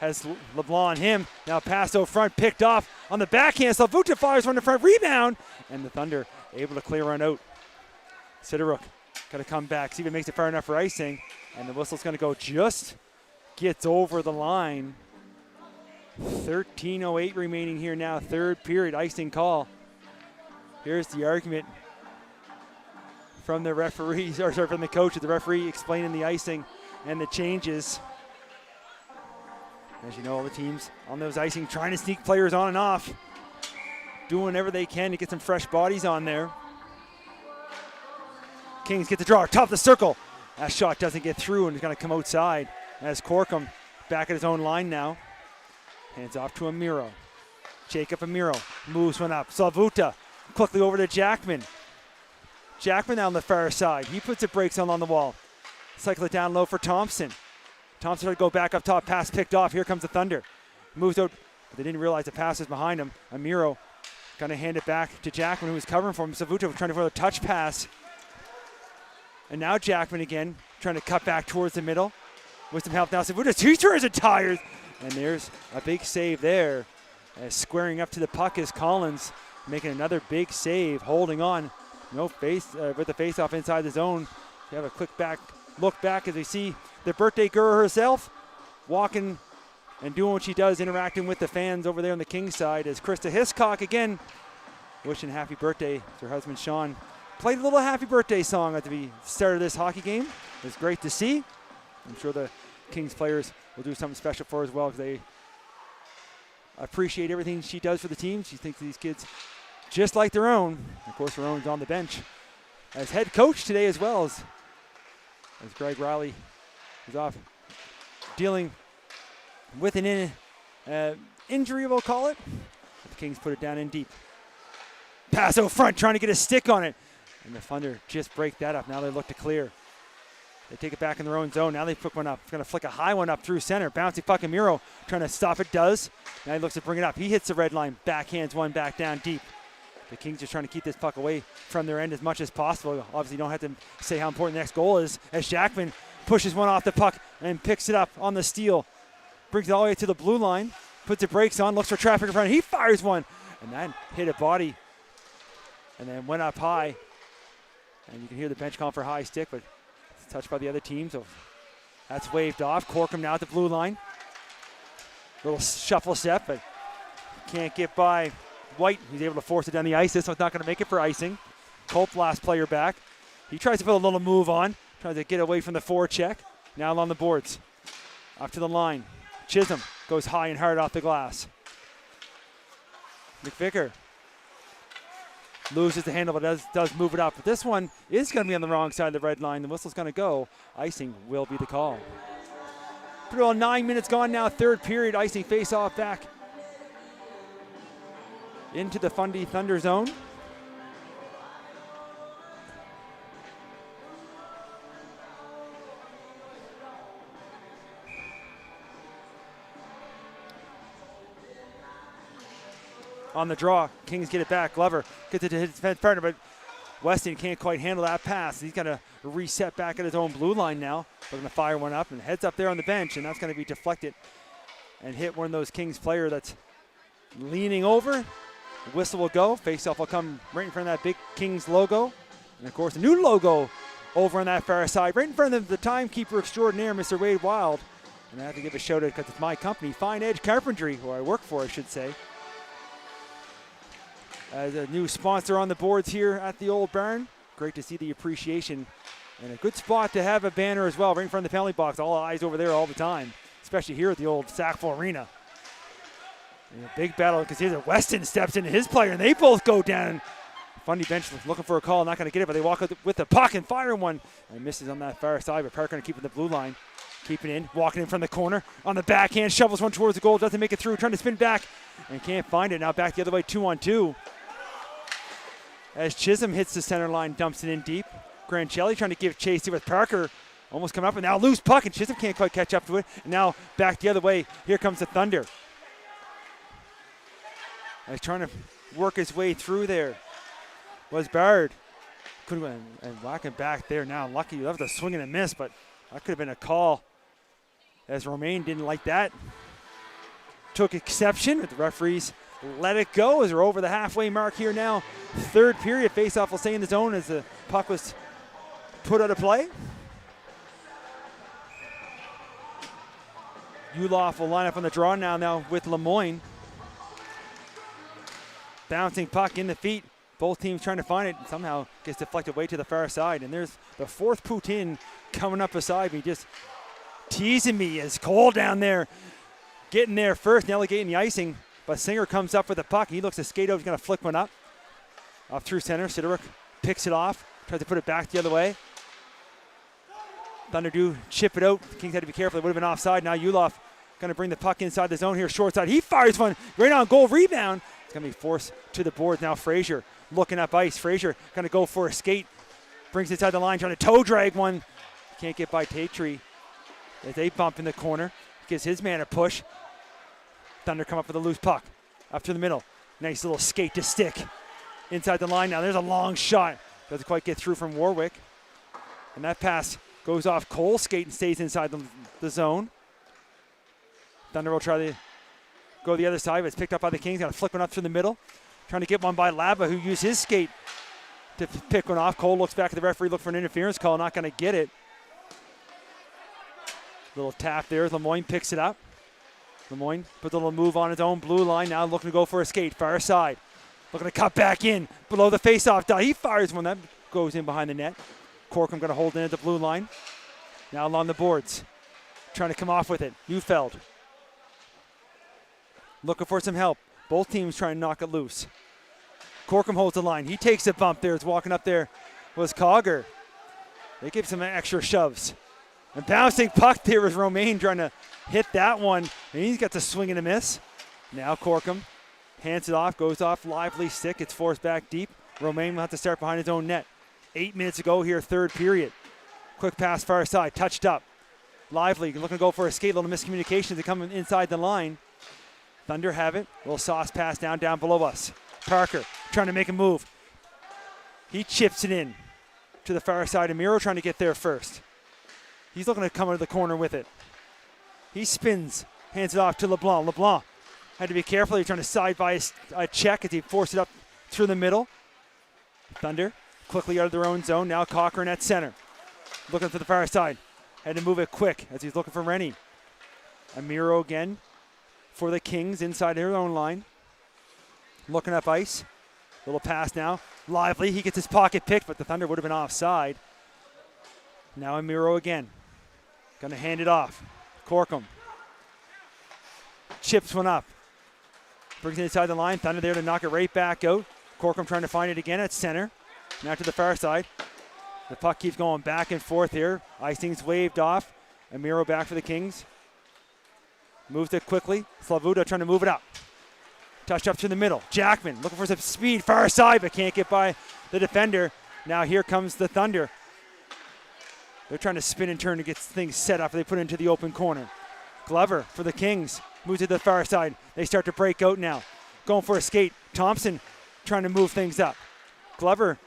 Has LeBlanc on him. Now pass out front, picked off on the backhand. Salvuta fires one in front, rebound. And the Thunder able to clear run out. Sidoruk got to come back, see if it makes it far enough for icing. And the whistle's going to go just gets over the line. 13:08 remaining here now, third period, icing call. Here's the argument from the referees, or sorry, from the coach of the referee explaining the icing and the changes. As you know, all the teams on those icing trying to sneak players on and off, doing whatever they can to get some fresh bodies on there. Kings get the draw, top of the circle. That shot doesn't get through and is going to come outside. As Corkum back at his own line now. Hands off to Amiro. Jacob Amiro moves one up. Salvuta quickly over to Jackman. Jackman now on the far side. He puts the brakes on the wall. Cycle it down low for Thompson. Thompson tried to go back up top. Pass picked off. Here comes the Thunder. Moves out, but they didn't realize the pass was behind him. Amiro going to hand it back to Jackman, who was covering for him. Savuto trying to for a touch pass. And now Jackman again trying to cut back towards the middle. With some help now. Savuto, he turns and tires. And there's a big save there. As squaring up to the puck is Collins, making another big save, holding on. No face with the face-off inside the zone. We have a quick look back as we see the birthday girl herself walking and doing what she does, interacting with the fans over there on the Kings side, as Krista Hiscock again wishing happy birthday to her husband Sean. Played a little happy birthday song at the start of this hockey game. It was great to see. I'm sure the Kings players will do something special for her as well, because they appreciate everything she does for the team. She thinks these kids just like their own. Of course, her own's on the bench as head coach today as well, as Greg Riley is off dealing with an injury, we'll call it. The Kings put it down in deep. Pass out front, trying to get a stick on it. And the Thunder just break that up. Now they look to clear. They take it back in their own zone. Now they flick one up. It's going to flick a high one up through center. Bouncy puck, Amiro trying to stop it. Does. Now he looks to bring it up. He hits the red line. Backhands one back down deep. The Kings are trying to keep this puck away from their end as much as possible. Obviously, you don't have to say how important the next goal is, as Jackman pushes one off the puck and picks it up on the steal. Brings it all the way to the blue line. Puts the brakes on. Looks for traffic in front. He fires one. And that hit a body. And then went up high. And you can hear the bench calling for high stick, but it's touched by the other team. So that's waved off. Corkum now at the blue line. Little shuffle step, but can't get by White. He's able to force it down the ice. This one's not going to make it for icing. Culp, last player back. He tries to put a little move on. Tries to get away from the forecheck. Now along the boards. Up to the line. Chisholm goes high and hard off the glass. McVicker loses the handle, but does move it up. But this one is going to be on the wrong side of the red line. The whistle's going to go. Icing will be the call. Pretty well 9 minutes gone now. Third period. Icing face-off back into the Fundy Thunder zone. On the draw, Kings get it back. Glover gets it to his defense partner, but Weston can't quite handle that pass. He's going to reset back at his own blue line now. We're going to fire one up and heads up there on the bench, and that's going to be deflected and hit one of those Kings player that's leaning over. The whistle will go. Face-off will come right in front of that big Kings logo. And, of course, a new logo over on that far side, right in front of the timekeeper extraordinaire, Mr. Wade Wild. And I have to give a shout-out because it's my company, Fine Edge Carpentry, who I work for, I should say. As a new sponsor on the boards here at the Old Barn. Great to see the appreciation. And a good spot to have a banner as well, right in front of the penalty box. All eyes over there all the time, especially here at the old Sackville Arena. And a big battle, because here's Weston steps into his player, and they both go down. Fundy bench looking for a call, not going to get it, but they walk with the puck and fire one. And misses on that far side, but Parker going to keep it in the blue line. Keeping in, walking in from the corner. On the backhand, shovels one towards the goal, doesn't make it through, trying to spin back, and can't find it. Now back the other way, 2-on-2. As Chisholm hits the center line, dumps it in deep. Grancelli trying to give chase here with Parker. Almost coming up, and now loose puck, and Chisholm can't quite catch up to it. And now back the other way, here comes the Thunder. He's trying to work his way through there. Was Bard. Couldn't, and whacking back there now. Lucky, that was a swing and a miss, but that could have been a call. As Romaine didn't like that. Took exception, but the referees let it go as we're over the halfway mark here now. Third period, face-off will stay in the zone as the puck was put out of play. Ulof will line up on the draw now with Lemoyne. Bouncing puck in the feet. Both teams trying to find it. Somehow gets deflected way to the far side. And there's the fourth Poutine coming up beside me, just teasing me as Cole down there getting there first, delegating the icing. But Singer comes up with the puck. He looks to skate over. He's going to flick one up. Off through center. Sidoric picks it off. Tries to put it back the other way. Thunder do chip it out. Kings had to be careful. It would have been offside. Now Ulof going to bring the puck inside the zone here. Short side. He fires one right on goal. Rebound. It's going to be forced to the board. Now Frazier looking up ice. Frazier going to go for a skate. Brings it inside the line. Trying to toe drag one Can't get by Tatry. As they bump in the corner, gives his man a push. Thunder come up with a loose puck. Up to the middle. Nice little skate to stick. Inside the line now. There's a long shot. Doesn't quite get through from Warwick. And that pass goes off Cole's skate and stays inside the zone. Thunder will try to go the other side, but it's picked up by the Kings. Got to flick one up through the middle. Trying to get one by Laba, who used his skate to pick one off. Cole looks back at the referee, look for an interference call. Not going to get it. Little tap there. Lemoyne picks it up. Lemoyne puts a little move on his own blue line. Now looking to go for a skate. Far side. Looking to cut back in below the face-off dot. He fires one that goes in behind the net. Corkum going to hold in at the blue line. Now along the boards. Trying to come off with it. Neufeld. Looking for some help. Both teams trying to knock it loose. Corkum holds the line. He takes a bump there. It's walking up there was Cogger. They give some extra shoves. And bouncing puck there was Romaine trying to hit that one. And he's got the swing and a miss. Now Corkum hands it off, goes off Lively stick. It's forced back deep. Romaine will have to start behind his own net. 8 minutes ago here, third period. Quick pass far side, touched up. Lively looking to go for a skate. Little miscommunication to come inside the line. Thunder have it. Little sauce pass down below us. Parker trying to make a move. He chips it in to the far side. Amiro trying to get there first. He's looking to come into the corner with it. He spins, hands it off to LeBlanc. LeBlanc had to be careful. He's trying to side by a check as he forced it up through the middle. Thunder quickly out of their own zone. Now Cochran at center. Looking for the far side. Had to move it quick as he's looking for Rennie. Amiro again for the Kings inside their own line. Looking up ice. Little pass now. Lively. He gets his pocket picked, but the Thunder would have been offside. Now Amiro again. Going to hand it off. Corkum. Chips one up. Brings it inside the line. Thunder there to knock it right back out. Corkum trying to find it again at center. Now to the far side. The puck keeps going back and forth here. Icing's waved off. Amiro back for the Kings. Moves it quickly. Slavuta trying to move it up. Touched up to the middle. Jackman looking for some speed. Far side, but can't get by the defender. Now here comes the Thunder. They're trying to spin and turn to get things set up. They put it into the open corner. Glover for the Kings. Moves to the far side. They start to break out now. Going for a skate. Thompson trying to move things up. Glover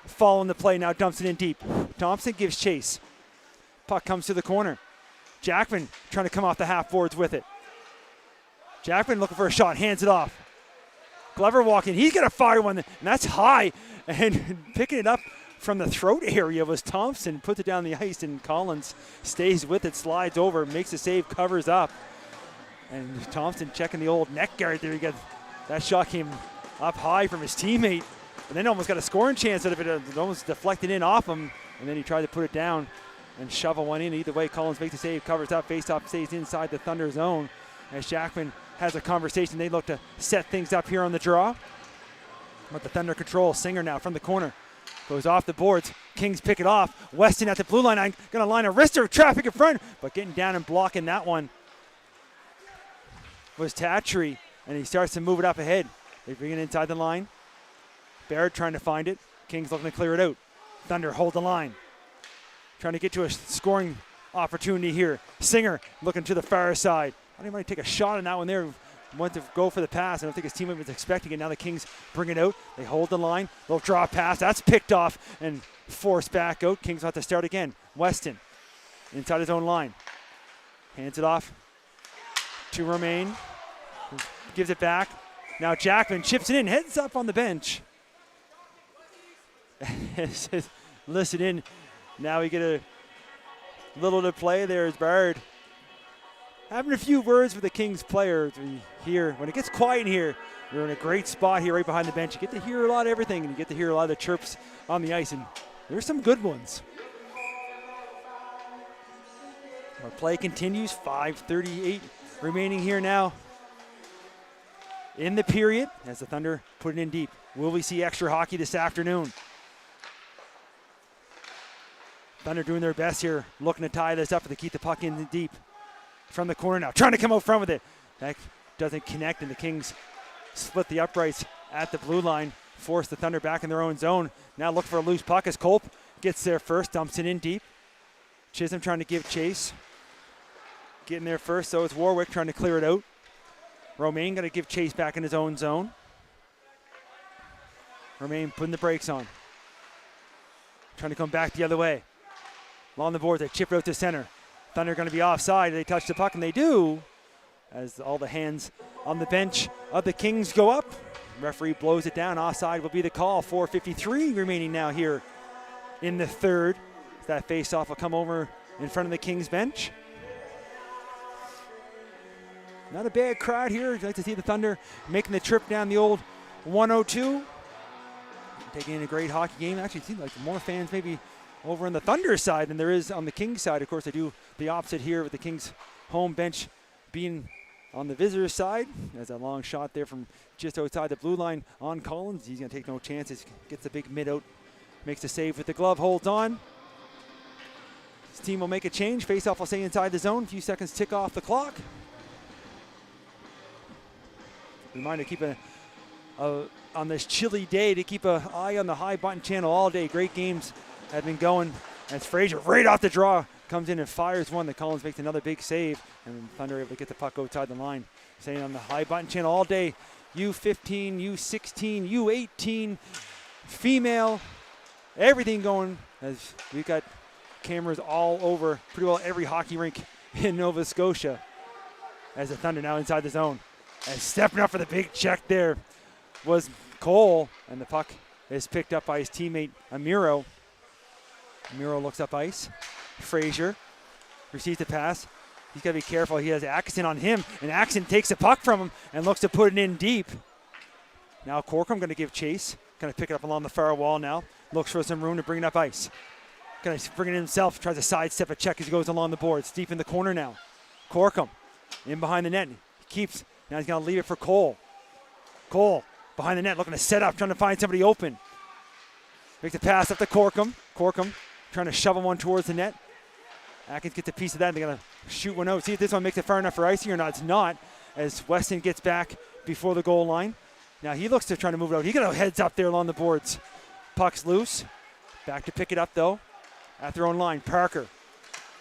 following the play now, dumps it in deep. Thompson gives chase. Puck comes to the corner. Jackman trying to come off the half boards with it. Jackman looking for a shot, hands it off. Glover walking, he's going to fire one, and that's high. And picking it up from the throat area was Thompson. Puts it down the ice, and Collins stays with it, slides over, makes a save, covers up. And Thompson checking the old neck guard there. That shot came up high from his teammate, and then almost got a scoring chance out of it. It almost deflected in off him, and then he tried to put it down and shovel one in. Either way, Collins makes the save, covers up, faceoff stays inside the Thunder zone. As Jackman has a conversation, they look to set things up here on the draw. But the Thunder control. Singer now from the corner. Goes off the boards. Kings pick it off. Weston at the blue line. I'm going to line a wrister of traffic in front, but getting down and blocking that one was Tatry, and he starts to move it up ahead. They bring it inside the line. Barrett trying to find it. Kings looking to clear it out. Thunder hold the line. Trying to get to a scoring opportunity here. Singer looking to the far side. I didn't want to take a shot on that one there. Went to go for the pass. I don't think his teammate was expecting it. Now the Kings bring it out. They hold the line. They'll draw a pass. That's picked off and forced back out. Kings will have to start again. Weston inside his own line. Hands it off to Romaine. Gives it back. Now Jackman chips it in. Heads up on the bench. Listen in. Now we get a little to play. There's Bard. Having a few words with the Kings players. We hear, when it gets quiet in here, we're in a great spot here right behind the bench. You get to hear a lot of everything, and you get to hear a lot of the chirps on the ice, and there's some good ones. Our play continues, 5:38 remaining here now in the period as the Thunder put it in deep. Will we see extra hockey this afternoon? Thunder doing their best here, looking to tie this up and to keep the puck in deep. From the corner now, trying to come out front with it. That doesn't connect, and the Kings split the uprights at the blue line, force the Thunder back in their own zone. Now look for a loose puck as Culp gets there first, dumps it in deep. Chisholm trying to give chase. Getting there first, so it's Warwick trying to clear it out. Romaine going to give chase back in his own zone. Romaine putting the brakes on. Trying to come back the other way. Along the boards, they chip it out to center. Thunder going to be offside. They touch the puck, and they do. As all the hands on the bench of the Kings go up. Referee blows it down. Offside will be the call. 4:53 remaining now here in the third. That face-off will come over in front of the Kings bench. Not a bad crowd here. I'd like to see the Thunder making the trip down the old 102. Taking in a great hockey game. Actually, it seems like more fans maybe over on the Thunder side than there is on the Kings side. Of course, they do the opposite here with the Kings home bench being on the visitors' side. There's a long shot there from just outside the blue line on Collins. He's going to take no chances. Gets the big mid out. Makes the save with the glove. Holds on. His team will make a change. Face-off will stay inside the zone. A few seconds tick off the clock. Reminder, keep on this chilly day to keep an eye on the high button channel all day. Great games have been going. As Fraser right off the draw comes in and fires one. The Collins makes another big save, and Thunder able to get the puck outside the line. Staying on the high button channel all day. U15, U16, U18, female, everything going. As we've got cameras all over pretty well every hockey rink in Nova Scotia. As the Thunder now inside the zone. And stepping up for the big check there was Cole, and the puck is picked up by his teammate Amiro. Amiro looks up ice. Frazier receives the pass. He's got to be careful. He has Atkinson on him, and Atkinson takes the puck from him and looks to put it in deep. Now Corcoran going to give chase. Going to pick it up along the far wall now. Looks for some room to bring it up ice. Going to bring it himself. Tries to sidestep a check as he goes along the boards. Deep in the corner now. Corcoran in behind the net. He keeps. Now he's going to leave it for Cole. Cole behind the net looking to set up, trying to find somebody open. Makes the pass up to Corcoran. Corcoran trying to shovel one towards the net. Atkins gets a piece of that, and they're going to shoot one out. See if this one makes it far enough for icing or not. It's not, as Weston gets back before the goal line. Now he looks to try to move it out. He got a heads up there along the boards. Puck's loose. Back to pick it up, though, at their own line. Parker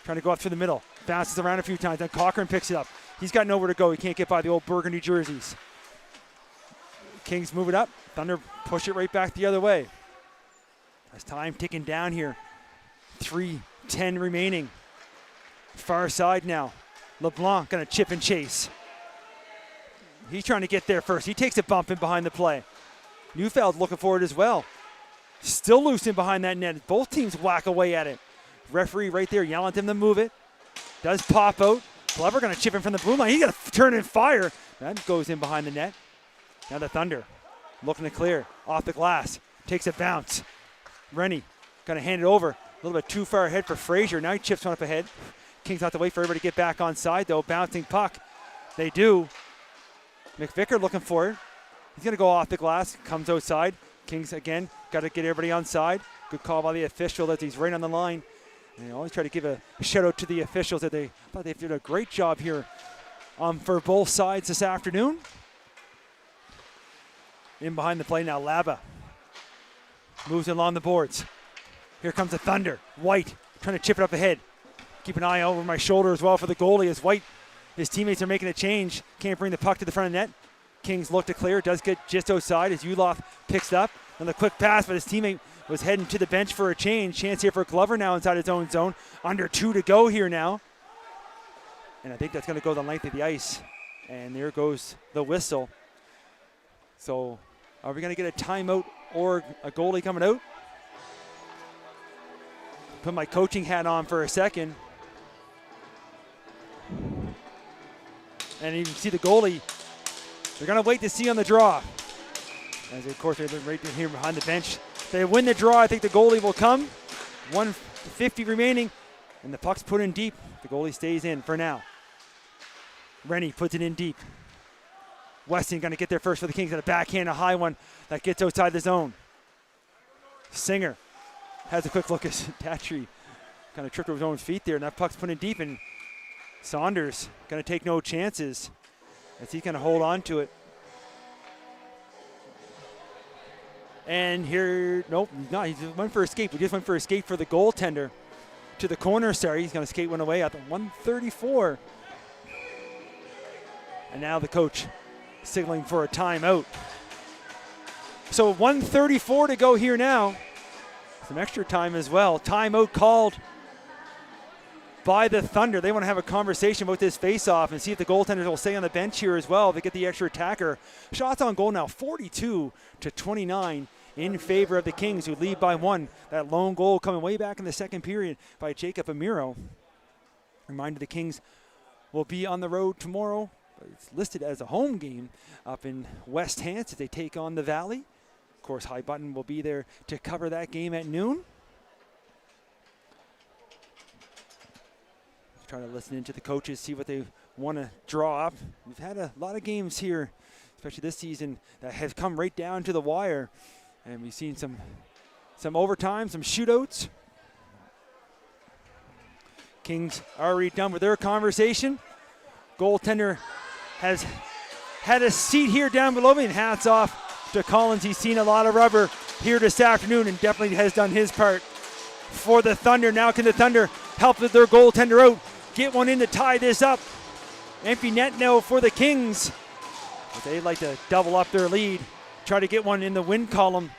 trying to go up through the middle. Bounces around a few times. Then Cochran picks it up. He's got nowhere to go. He can't get by the old burgundy jerseys. Kings move it up. Thunder push it right back the other way. As time ticking down here. 3:10 remaining. Far side now. LeBlanc going to chip and chase. He's trying to get there first. He takes a bump in behind the play. Neufeld looking for it as well. Still loose in behind that net. Both teams whack away at it. Referee right there yelling at them to move it. Does pop out. Glover going to chip in from the blue line. He got to turn and fire. That goes in behind the net. Now the Thunder looking to clear off the glass. Takes a bounce. Rennie going to hand it over. A little bit too far ahead for Frazier. Now he chips one up ahead. Kings have to wait for everybody to get back on side, though. Bouncing puck. They do. McVicker looking for it. He's going to go off the glass. Comes outside. Kings, again, got to get everybody on side. Good call by the official that he's right on the line. And they always try to give a shout-out to the officials that they thought they did a great job here for both sides this afternoon. In behind the play now, Laba moves along the boards. Here comes the Thunder. White trying to chip it up ahead. Keep an eye over my shoulder as well for the goalie as White, his teammates are making a change. Can't bring the puck to the front of the net. Kings look to clear. Does get just outside as Ulof picks it up. And the quick pass, but his teammate was heading to the bench for a change. Chance here for Glover now inside his own zone. Under 2 to go here now. And I think that's going to go the length of the ice. And there goes the whistle. So are we going to get a timeout or a goalie coming out? Put my coaching hat on for a second. And you can see the goalie. They're going to wait to see on the draw. As of course, they're right here behind the bench. If they win the draw, I think the goalie will come. 1:50 remaining. And the puck's put in deep. The goalie stays in for now. Rennie puts it in deep. Weston going to get there first for the Kings. And a backhand, a high one that gets outside the zone. Singer has a quick look as Datry kind of tripped over his own feet there. And that puck's put in deep. And Saunders going to take no chances as he kind of hold on to it. And here, nope, no, he went for escape. We just went for escape for the goaltender. to the corner. Sorry, he's going to skate one away at the 134. And now the coach signaling for a timeout. So 1:34 to go here now. Some extra time as well. Timeout called by the Thunder. They want to have a conversation about this face-off and see if the goaltenders will stay on the bench here as well. They get the extra attacker. Shots on goal now 42-29 in favor of the Kings, who lead by 1. That lone goal coming way back in the second period by Jacob Amiro. Reminder, the Kings will be on the road tomorrow. It's listed as a home game up in West Hants as they take on the Valley. Of course, High Button will be there to cover that game at noon. Trying to listen into the coaches, see what they want to draw up. We've had a lot of games here, especially this season, that have come right down to the wire. And we've seen some overtime, some shootouts. Kings already done with their conversation. Goaltender has had a seat here down below me, and hats off to Collins. He's seen a lot of rubber here this afternoon and definitely has done his part for the Thunder. Now can the Thunder help their goaltender out, get one in to tie this up? Empty net now for the Kings. But they'd like to double up their lead, try to get one in the win column.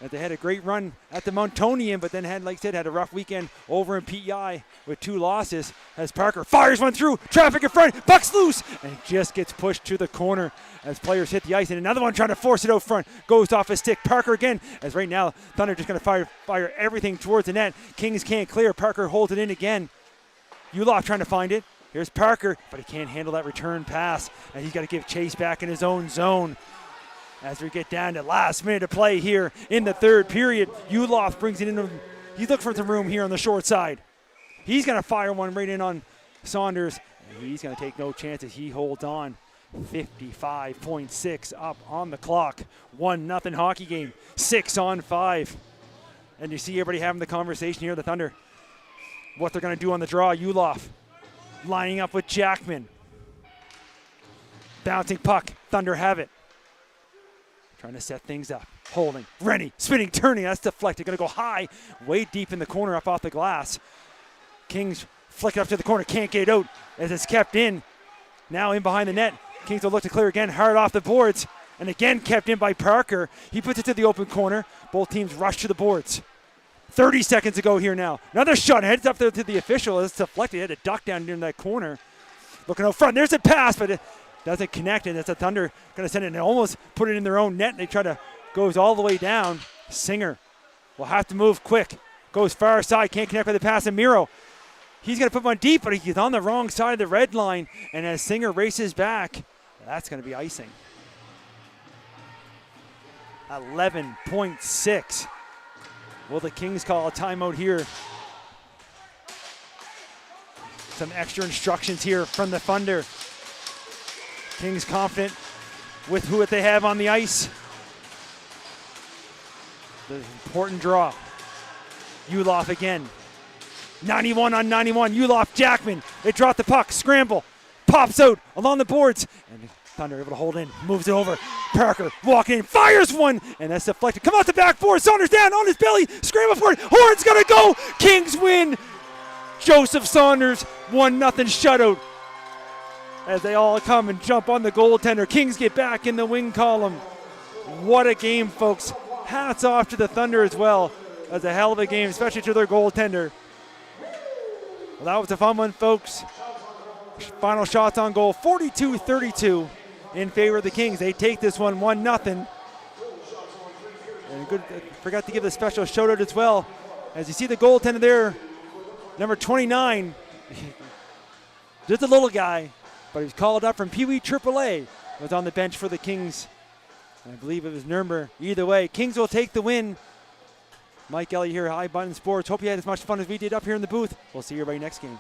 They had a great run at the Montonian, but then had, like I said, had a rough weekend over in PEI with 2 losses. As Parker fires one through, traffic in front, puck's loose, and just gets pushed to the corner as players hit the ice. And another one trying to force it out front, goes off his stick. Parker again, as right now, Thunder just going to fire everything towards the net. Kings can't clear. Parker holds it in again. Ulof trying to find it. Here's Parker, but he can't handle that return pass, and he's got to give chase back in his own zone. As we get down to last minute of play here in the third period, Ulof brings it in. He's looking for some room here on the short side. He's going to fire one right in on Saunders, and he's going to take no chances. He holds on. 55.6 up on the clock. 1-0 hockey game. 6-on-5. And you see everybody having the conversation here, the Thunder, what they're going to do on the draw. Ulof lining up with Jackman. Bouncing puck. Thunder have it. Trying to set things up. Holding. Rennie. Spinning. Turning. That's deflected. Going to go high. Way deep in the corner up off the glass. Kings flick it up to the corner. Can't get it out as it's kept in. Now in behind the net. Kings will look to clear again. Hard off the boards. And again kept in by Parker. He puts it to the open corner. Both teams rush to the boards. 30 seconds to go here now. Another shot. Heads up there to the official. It's deflected. He had a duck down in that corner. Looking out front. There's a pass, but it doesn't connect, and it's a Thunder going to send it and almost put it in their own net. They try to, goes all the way down. Singer will have to move quick. Goes far side, can't connect with the pass, and Miro. He's going to put one deep, but he's on the wrong side of the red line, and as Singer races back, that's going to be icing. 11.6. Will the Kings call a timeout here? Some extra instructions here from the Thunder. Kings confident with who they have on the ice. The important draw. Ulof again. 91 on 91. Ulof, Jackman. They drop the puck. Scramble. Pops out along the boards. And Thunder able to hold in. Moves it over. Parker walking in. Fires one. And that's deflected. Come out the backboard. Saunders down on his belly. Scramble for it. Horn's going to go. Kings win. Joseph Saunders. 1-0 shutout. As they all come and jump on the goaltender. Kings get back in the wing column. What a game, folks. Hats off to the Thunder as well. That's a hell of a game, especially to their goaltender. Well, that was a fun one, folks. Final shots on goal, 42-32 in favor of the Kings. They take this one 1-0. And good, forgot to give a special shout out as well. As you see the goaltender there, number 29. Just a little guy, but he was called up from Pee Wee AAA. Was on the bench for the Kings. I believe it was Nuremberg. Either way, Kings will take the win. Mike Ellie here, High Button Sports. Hope you had as much fun as we did up here in the booth. We'll see everybody next game.